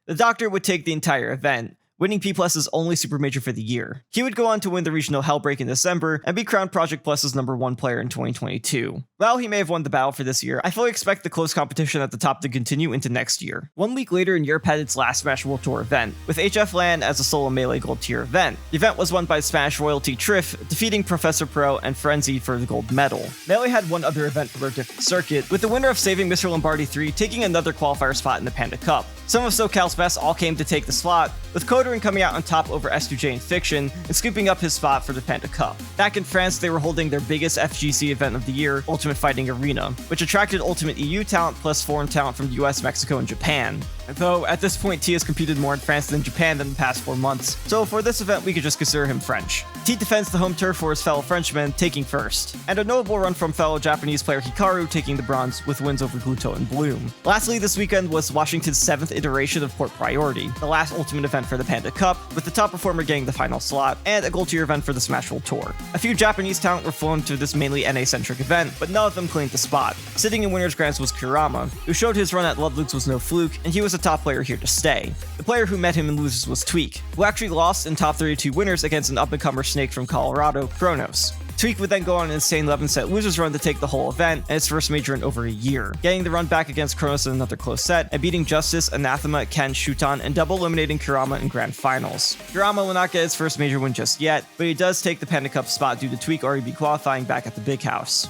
The Doctor would take the entire event, winning P+'s only Super Major for the year. He would go on to win the regional Hellbreak in December and be crowned Project Plus's #1 player in 2022. While he may have won the battle for this year, I fully expect the close competition at the top to continue into next year. 1 week later, in Europe had its last Smash World Tour event, with HF LAN as a solo Melee Gold Tier event. The event was won by Smash royalty Triff, defeating Professor Pro and Frenzy for the gold medal. Melee had one other event for a different circuit, with the winner of Saving Mr. Lombardi 3 taking another qualifier spot in the Panda Cup. Some of SoCal's best all came to take the slot, with Kodorin coming out on top over S2J and Fiction, and scooping up his spot for the Panda Cup. Back in France, they were holding their biggest FGC event of the year, Ultimate Fighting Arena, which attracted Ultimate EU talent plus foreign talent from the US, Mexico, and Japan. Though, at this point, T has competed more in France than Japan than the past 4 months, so for this event we could just consider him French. T defends the home turf for his fellow Frenchman, taking first, and a notable run from fellow Japanese player Hikaru taking the bronze with wins over Gluto and Bloom. Lastly, this weekend was Washington's 7th iteration of Port Priority, the last Ultimate event for the Panda Cup, with the top performer getting the final slot, and a gold tier event for the Smash World Tour. A few Japanese talent were flown to this mainly NA-centric event, but none of them claimed the spot. Sitting in winner's grants was Kurama, who showed his run at Ludwig's was no fluke, and he was a top player here to stay. The player who met him in losers was Tweak, who actually lost in top 32 winners against an up-and-comer snake from Colorado, Kronos. Tweak would then go on an insane 11-set losers run to take the whole event, and its first major in over a year, getting the run back against Kronos in another close set, and beating Justice, Anathema, Ken, Shuton, and double eliminating Kurama in grand finals. Kurama will not get his first major win just yet, but he does take the Panda Cup spot due to Tweak already be qualifying back at the Big House.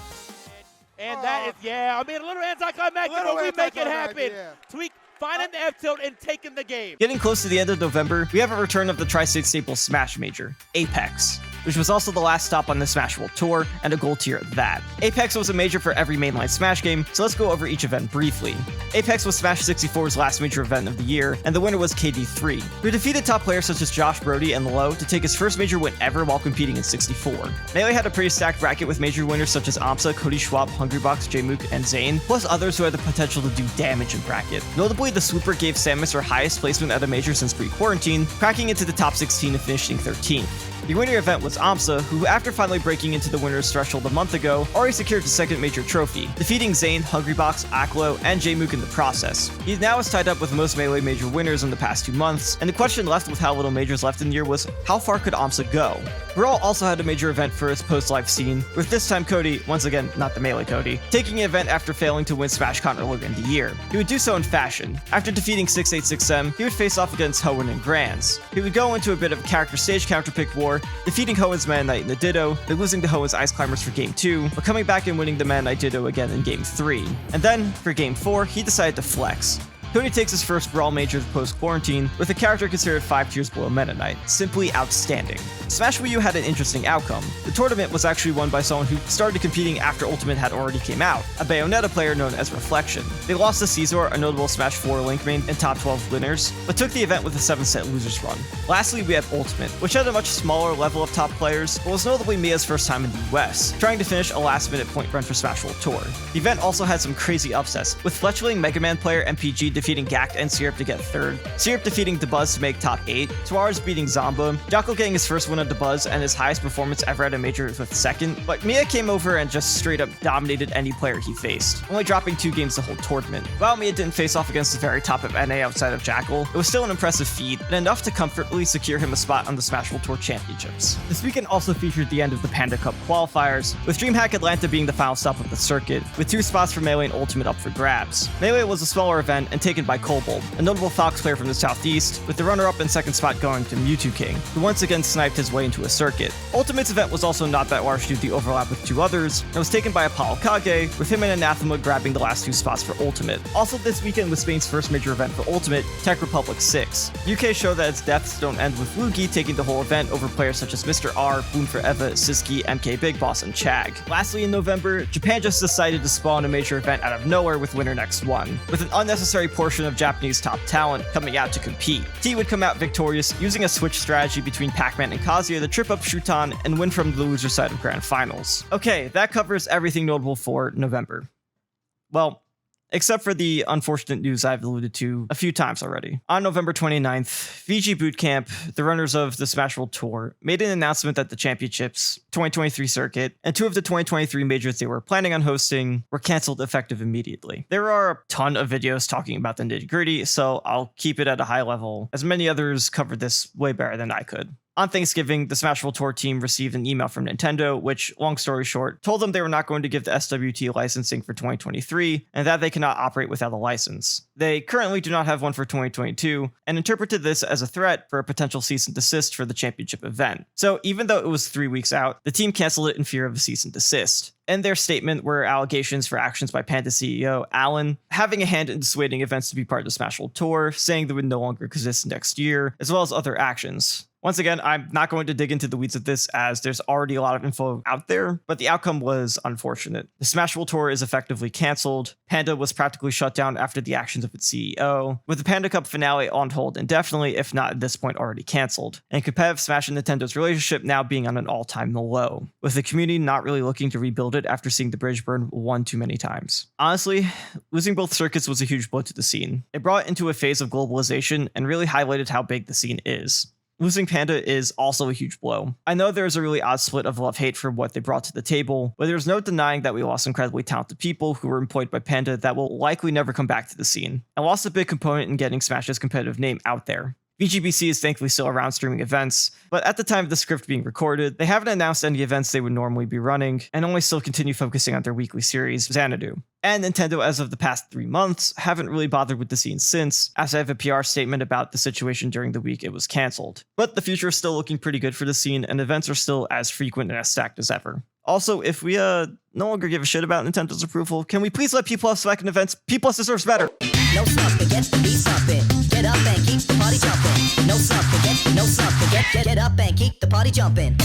And that is, yeah, I mean, a little anticlimactic, but we make it happen.
Yeah.
Tweak finding the F-tilt and taking the game.
Getting close to the end of November, we have a return of the Tri-State Staples Smash Major, Apex. which was also the last stop on the Smash World Tour, and a gold tier at that. Apex was a major for every mainline Smash game, so let's go over each event briefly. Apex was Smash 64's last major event of the year, and the winner was KD3, who defeated top players such as Josh Brody and Low to take his first major win ever while competing in 64. Melee had a pretty stacked bracket with major winners such as Amsa, Cody Schwab, Hungrybox, Jmook, and Zane, plus others who had the potential to do damage in bracket. Notably, the Swooper gave Samus her highest placement at a major since pre-quarantine, cracking into the top 16 and finishing 13th. The winner event was Amsa, who after finally breaking into the winner's threshold a month ago, already secured his second major trophy, defeating Zane, Hungrybox, Aklo, and Jmook in the process. He now is tied up with most Melee major winners in the past 2 months, and the question left with how little majors left in the year was, how far could Amsa go? Brawl also had a major event for his post-life scene, with this time Cody, once again not the Melee Cody, taking the event after failing to win SmashCon earlier in the year. He would do so in fashion. After defeating 686M, he would face off against Hoenn and Grands. He would go into a bit of a character stage counterpick war, defeating Hoenn's Meta Knight in the Ditto, then losing to Hoenn's Ice Climbers for Game 2, but coming back and winning the Meta Knight Ditto again in Game 3. And then, for Game 4, he decided to flex. Cody takes his first Brawl major post-quarantine, with a character considered 5 tiers below Meta Knight. Simply outstanding. Smash Wii U had an interesting outcome. The tournament was actually won by someone who started competing after Ultimate had already came out, a Bayonetta player known as Reflection. They lost to Caesar, a notable Smash 4 Link main and top 12 winners, but took the event with a 7-set losers run. Lastly, we had Ultimate, which had a much smaller level of top players, but was notably Mia's first time in the US, trying to finish a last-minute point run for Smash World Tour. The event also had some crazy upsets, with fletchling Mega Man player MPG defeating Gact and Syrup to get 3rd, Syrup defeating Dabuz to make top 8, Suarez beating Zomba, Jocko getting his first win on Dabuz and his highest performance ever at a major with 2nd, but Mia came over and just straight up dominated any player he faced, only dropping 2 games the whole tournament. While Mia didn't face off against the very top of NA outside of Jackal, it was still an impressive feat, and enough to comfortably secure him a spot on the Smash World Tour Championships. This weekend also featured the end of the Panda Cup qualifiers, with DreamHack Atlanta being the final stop of the circuit, with 2 spots for Melee and Ultimate up for grabs. Melee was a smaller event and taken by Kobold, a notable Fox player from the southeast, with the runner-up and 2nd spot going to Mewtwo King, who once again sniped his way into a circuit. Ultimate's event was also not that large due to the overlap with 2 others, and was taken by Apollo Kage, with him and Anathema grabbing the last 2 spots for Ultimate. Also this weekend was Spain's first major event for Ultimate, Tech Republic 6. UK showed that its deaths don't end with Lugi taking the whole event over players such as Mr. R, Boon for Eva, Siski, MK Big Boss, and Chag. Lastly, in November, Japan just decided to spawn a major event out of nowhere with Winter Next 1, with an unnecessary portion of Japanese top talent coming out to compete. T would come out victorious, using a switch strategy between Pac-Man and Kazuya to trip up Shuton and win from the loser side of Grand Finals. Okay, that covers everything notable for November. Well, except for the unfortunate news I've alluded to a few times already. On November 29th, VG Bootcamp, the runners of the Smash World Tour, made an announcement that the Championships 2023 circuit and 2 of the 2023 majors they were planning on hosting were canceled effective immediately. There are a ton of videos talking about the nitty-gritty, so I'll keep it at a high level, as many others covered this way better than I could. On Thanksgiving, the Smash World Tour team received an email from Nintendo, which, long story short, told them they were not going to give the SWT licensing for 2023, and that they cannot operate without a license. They currently do not have one for 2022, and interpreted this as a threat for a potential cease and desist for the championship event. So even though it was 3 weeks out, the team canceled it in fear of a cease and desist. In their statement were allegations for actions by Panda CEO Alan, having a hand in dissuading events to be part of the Smash World Tour, saying they would no longer exist next year, as well as other actions. Once again, I'm not going to dig into the weeds of this as there's already a lot of info out there, but the outcome was unfortunate. The Smash World Tour is effectively canceled. Panda was practically shut down after the actions of its CEO, with the Panda Cup finale on hold indefinitely, if not at this point already canceled, and competitive Smash and Nintendo's relationship now being on an all-time low, with the community not really looking to rebuild it after seeing the bridge burn one too many times. Honestly, losing both circuits was a huge blow to the scene. It brought it into a phase of globalization and really highlighted how big the scene is. Losing Panda is also a huge blow. I know there's a really odd split of love-hate for what they brought to the table, but there's no denying that we lost incredibly talented people who were employed by Panda that will likely never come back to the scene, and lost a big component in getting Smash's competitive name out there. VGBC is thankfully still around streaming events, but at the time of the script being recorded, they haven't announced any events they would normally be running, and only still continue focusing on their weekly series, Xanadu. And Nintendo, as of the past 3 months, haven't really bothered with the scene since, as I have a PR statement about the situation during the week it was cancelled. But the future is still looking pretty good for the scene, and events are still as frequent and as stacked as ever. Also, if we no longer give a shit about Nintendo's approval, can we please let P+ back in events? P+ deserves better.
No something, get up and keep the party jumping. No something, get up and keep keep the party jumping.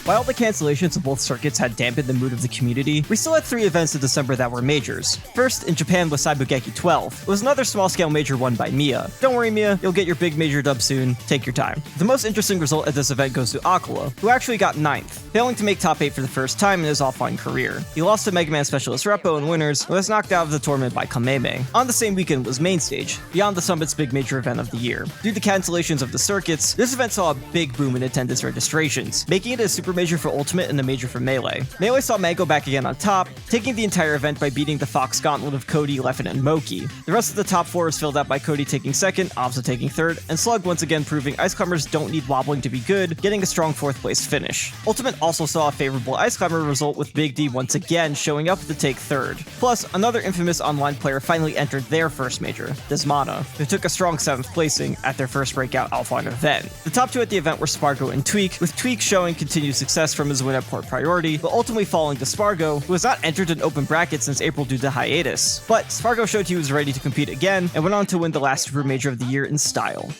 While the cancellations of both circuits had dampened the mood of the community, we still had 3 events in December that were majors. First, in Japan was Saibugeki 12. It was another small-scale major won by Mia. Don't worry, Mia, you'll get your big major dub soon. Take your time. The most interesting result at this event goes to Aquila, who actually got 9th, failing to make top 8 for the first time in his offline career. He lost to Mega Man Specialist Repo in winners, and was knocked out of the tournament by Kameme. On the same weekend was Main Stage, Beyond the Summit's big major event of the year. Due to cancellations of the circuits, this event saw a big boom in attendance registrations, making it a super major for Ultimate and a major for Melee. Melee saw Mango back again on top, taking the entire event by beating the Fox Gauntlet of Cody, Leffen, and Moki. The rest of the top 4 was filled out by Cody taking 2nd, Obza taking 3rd, and Slug once again proving Ice Climbers don't need wobbling to be good, getting a strong 4th place finish. Ultimate also saw a favorable Ice Climber result with Big D once again showing up to take 3rd. Plus, another infamous online player finally entered their first major, Desmana, who took a strong 7th placing at their first breakout offline event. The top 2 at the event were Spargo and Tweak, with Tweak showing continued success from his win at Port Priority, but ultimately falling to Spargo, who has not entered an open bracket since April due to hiatus. But Spargo showed he was ready to compete again, and went on to win the last Super Major of the year in style.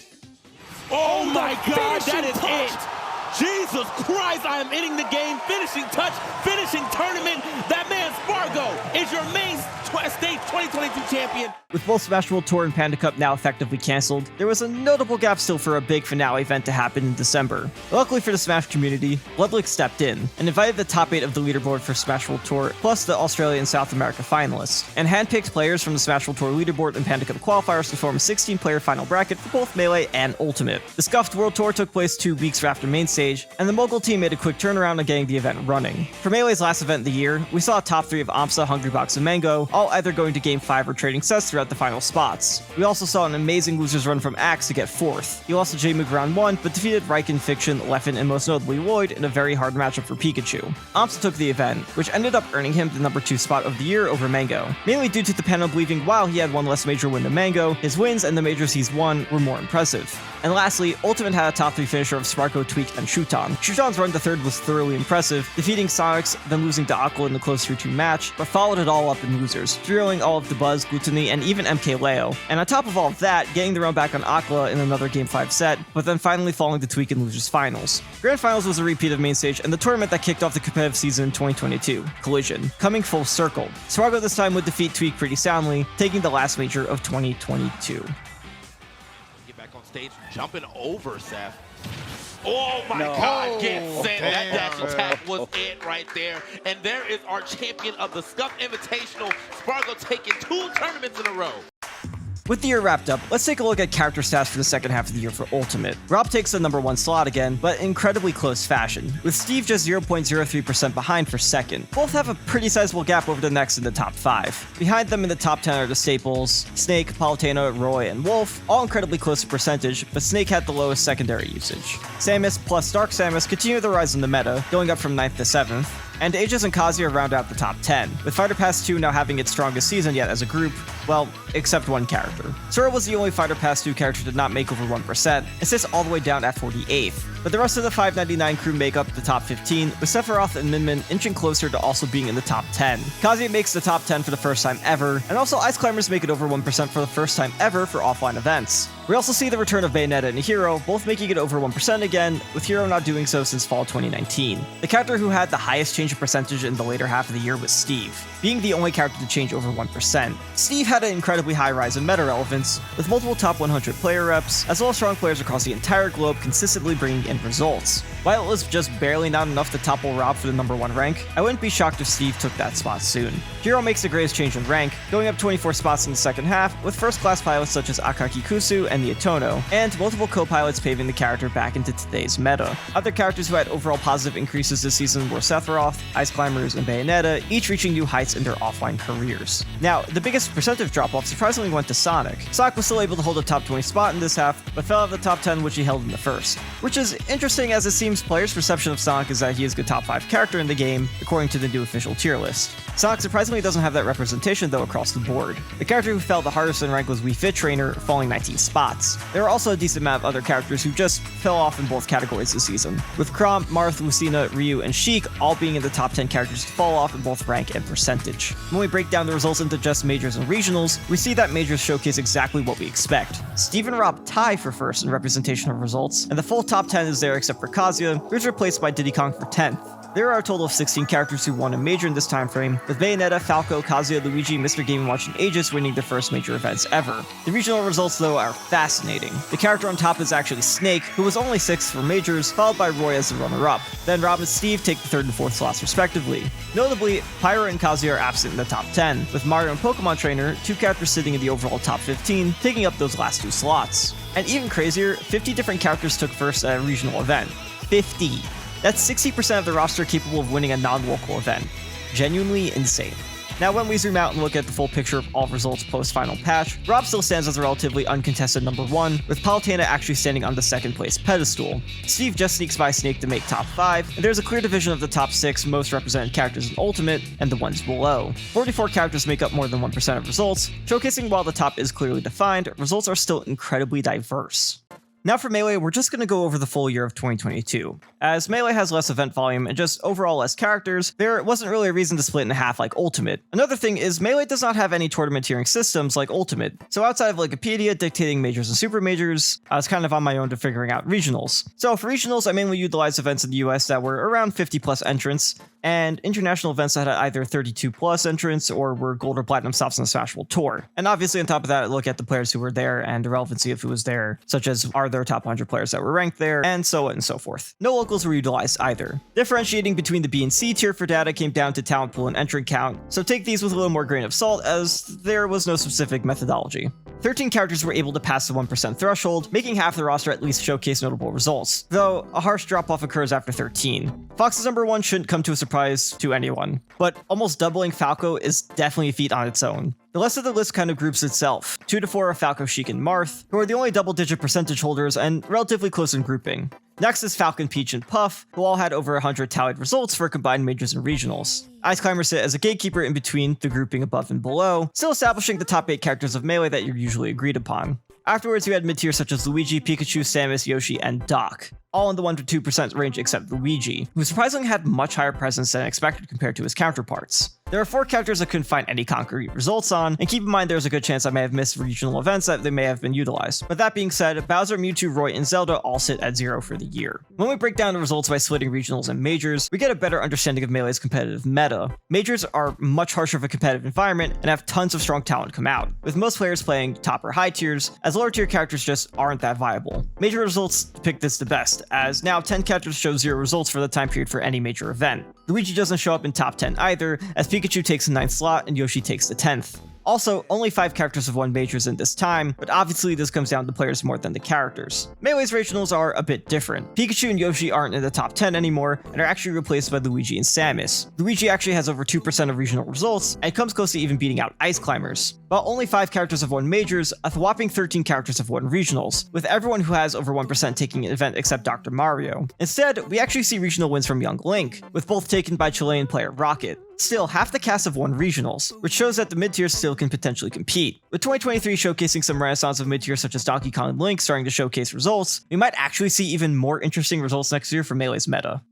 Oh my God, that is it! Jesus Christ, I am ending the game. Finishing touch, finishing tournament. That man Spargo is your main stage 2022 champion.
With both Smash World Tour and Panda Cup now effectively cancelled, there was a notable gap still for a big finale event to happen in December. Luckily for the Smash community, Bloodlick stepped in and invited the top 8 of the leaderboard for Smash World Tour, plus the Australia and South America finalists, and handpicked players from the Smash World Tour leaderboard and Panda Cup qualifiers to form a 16-player final bracket for both Melee and Ultimate. The Scuffed World Tour took place 2 weeks after Main Stage, and the Mogul team made a quick turnaround on getting the event running. For Melee's last event of the year, we saw a top 3 of Amsa, Hungrybox, and Mango, all either going to Game 5 or trading sets throughout the final spots. We also saw an amazing losers run from Axe to get 4th. He lost to J-Moog round 1, but defeated Riken, Fiction, Leffen, and most notably Lloyd in a very hard matchup for Pikachu. Amsa took the event, which ended up earning him the number 2 spot of the year over Mango, mainly due to the panel believing while he had one less major win than Mango, his wins and the majors he's won were more impressive. And lastly, Ultimate had a top 3 finisher of Sparko, Tweak, and Shuton. Shuton's run to 3rd was thoroughly impressive, defeating Sonics, then losing to Aqua in the close 3-2 match, but followed it all up in losers, throwing all of the Buzz, Gluttony, and even MK Leo. And on top of all of that, getting the run back on Aqua in another Game 5 set, but then finally falling to Tweak in losers finals. Grand Finals was a repeat of Main Stage and the tournament that kicked off the competitive season in 2022, Collision, coming full circle. Spargo this time would defeat Tweak pretty soundly, taking the last major of 2022.
Get back on stage, jumping over Seth. Oh my God, get sent. That dash attack was it right there. And there is our champion of the Scuff Invitational, Spargo, taking 2 tournaments in a row.
With the year wrapped up, let's take a look at character stats for the second half of the year for Ultimate. Rob takes the number 1 slot again, but in incredibly close fashion, with Steve just 0.03% behind for 2nd. Both have a pretty sizable gap over the next in the top 5. Behind them in the top 10 are the staples, Snake, Palutena, Roy, and Wolf, all incredibly close to percentage, but Snake had the lowest secondary usage. Samus plus Dark Samus continue their rise in the meta, going up from 9th to 7th. And Aegis and Kazuya round out the top 10, with Fighter Pass 2 now having its strongest season yet as a group, well, except one character. Sora was the only Fighter Pass 2 character to not make over 1%, and sits all the way down at 48th. But the rest of the 599 crew make up the top 15, with Sephiroth and Min Min inching closer to also being in the top 10. Kazuya makes the top 10 for the first time ever, and also Ice Climbers make it over 1% for the first time ever for offline events. We also see the return of Bayonetta and Hero, both making it over 1% again, with Hero not doing so since fall 2019. The character who had the highest change of percentage in the later half of the year was Steve, being the only character to change over 1%. Steve had an incredibly high rise in meta relevance, with multiple top 100 player reps, as well as strong players across the entire globe consistently bringing in results. While it was just barely not enough to topple Rob for the number 1 rank, I wouldn't be shocked if Steve took that spot soon. Hero makes the greatest change in rank, going up 24 spots in the second half, with first-class pilots such as Akaki Kusu and the Itono, and multiple co-pilots paving the character back into today's meta. Other characters who had overall positive increases this season were Sephiroth, Ice Climbers, and Bayonetta, each reaching new heights in their offline careers. Now, the biggest percentage drop-off surprisingly went to Sonic. Sonic was still able to hold a top 20 spot in this half, but fell out of the top 10 which he held in the first. Which is interesting as it seems players' perception of Sonic is that he is a top 5 character in the game, according to the new official tier list. Sonic surprisingly doesn't have that representation though across the board. The character who fell the hardest in rank was Wii Fit Trainer, falling 19 spots. There are also a decent amount of other characters who just fell off in both categories this season, with Chrom, Marth, Lucina, Ryu, and Sheik all being in the top 10 characters to fall off in both rank and percentage. When we break down the results into just majors and regionals, we see that majors showcase exactly what we expect. Steve and Rob tie for first in representation of results, and the full top 10 is there except for Kazuya, who's replaced by Diddy Kong for 10th. There are a total of 16 characters who won a major in this time frame, with Bayonetta, Falco, Kazuya, Luigi, Mr. Game & Watch, and Aegis winning their first major events ever. The regional results, though, are fascinating. The character on top is actually Snake, who was only 6th for majors, followed by Roy as the runner-up. Then Rob and Steve take the 3rd and 4th slots respectively. Notably, Pyra and Kazuya are absent in the top 10, with Mario and Pokemon Trainer, 2 characters sitting in the overall top 15, taking up those last 2 slots. And even crazier, 50 different characters took first at a regional event. 50! That's 60% of the roster capable of winning a non-local event. Genuinely insane. Now, when we zoom out and look at the full picture of all results post-final patch, Rob still stands as a relatively uncontested number 1, with Palutena actually standing on the 2nd place pedestal. Steve just sneaks by Snake to make top 5, and there's a clear division of the top 6 most represented characters in Ultimate, and the ones below. 44 characters make up more than 1% of results, showcasing while the top is clearly defined, results are still incredibly diverse. Now for Melee, we're just going to go over the full year of 2022. As Melee has less event volume and just overall less characters, there wasn't really a reason to split in half like Ultimate. Another thing is Melee does not have any tournament tiering systems like Ultimate, so outside of Wikipedia dictating majors and super majors, I was kind of on my own to figuring out regionals. So for regionals, I mainly utilized events in the US that were around 50 plus entrants, and international events that had either 32 plus entrants or were gold or platinum stops on the Smash World Tour. And obviously on top of that, I look at the players who were there and the relevancy of who was there, such as are there top 100 players that were ranked there, and so on and so forth. No locals were utilized either. Differentiating between the B and C tier for data came down to talent pool and entrant count, so take these with a little more grain of salt as there was no specific methodology. 13 characters were able to pass the 1% threshold, making half the roster at least showcase notable results, though a harsh drop-off occurs after 13. Fox's number 1 shouldn't come to a surprise to anyone, but almost doubling Falco is definitely a feat on its own. The rest of the list kind of groups itself. 2 to 4 are Falco, Sheik, and Marth, who are the only double-digit percentage holders and relatively close in grouping. Next is Falcon, Peach, and Puff, who all had over 100 tallied results for combined majors and regionals. Ice Climber sit as a gatekeeper in between the grouping above and below, still establishing the top 8 characters of Melee that you're usually agreed upon. Afterwards, you had mid-tier such as Luigi, Pikachu, Samus, Yoshi, and Doc, all in the 1 to 2% range except Luigi, who surprisingly had much higher presence than expected compared to his counterparts. There are 4 characters I couldn't find any concrete results on, and keep in mind there's a good chance I may have missed regional events that they may have been utilized. But that being said, Bowser, Mewtwo, Roy, and Zelda all sit at 0 for the year. When we break down the results by splitting regionals and majors, we get a better understanding of Melee's competitive meta. Majors are much harsher of a competitive environment and have tons of strong talent come out, with most players playing top or high tiers, as lower tier characters just aren't that viable. Major results depict this the best, as now 10 characters show 0 results for the time period for any major event. Luigi doesn't show up in top 10 either, as Pikachu takes the 9th slot and Yoshi takes the 10th. Also, only 5 characters have won majors in this time, but obviously this comes down to players more than the characters. Melee's regionals are a bit different. Pikachu and Yoshi aren't in the top 10 anymore, and are actually replaced by Luigi and Samus. Luigi actually has over 2% of regional results, and comes close to even beating out Ice Climbers. While only 5 characters have won majors, a whopping 13 characters have won regionals, with everyone who has over 1% taking an event except Dr. Mario. Instead, we actually see regional wins from Young Link, with both taken by Chilean player Rocket. Still, half the cast have won regionals, which shows that the mid-tiers still can potentially compete. With 2023 showcasing some renaissance of mid-tiers such as Donkey Kong and Link starting to showcase results, we might actually see even more interesting results next year for Melee's meta.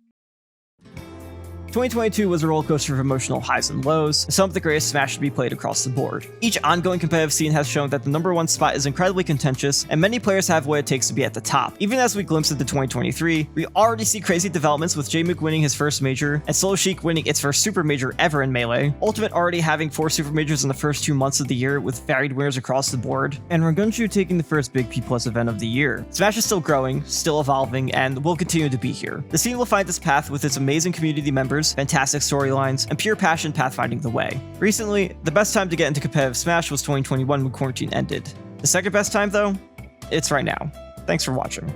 2022 was a rollercoaster of emotional highs and lows, some of the greatest Smash to be played across the board. Each ongoing competitive scene has shown that the number 1 spot is incredibly contentious, and many players have what it takes to be at the top. Even as we glimpse into 2023, we already see crazy developments with J-Mook winning his first major, and Solo Sheik winning its first super major ever in Melee, Ultimate already having 4 super majors in the first 2 months of the year with varied winners across the board, and Rangunchu taking the first big P+ event of the year. Smash is still growing, still evolving, and will continue to be here. The scene will find its path with its amazing community members, fantastic storylines, and pure passion pathfinding the way. Recently, the best time to get into competitive Smash was 2021 when quarantine ended. The second best time though? It's right now. Thanks for watching.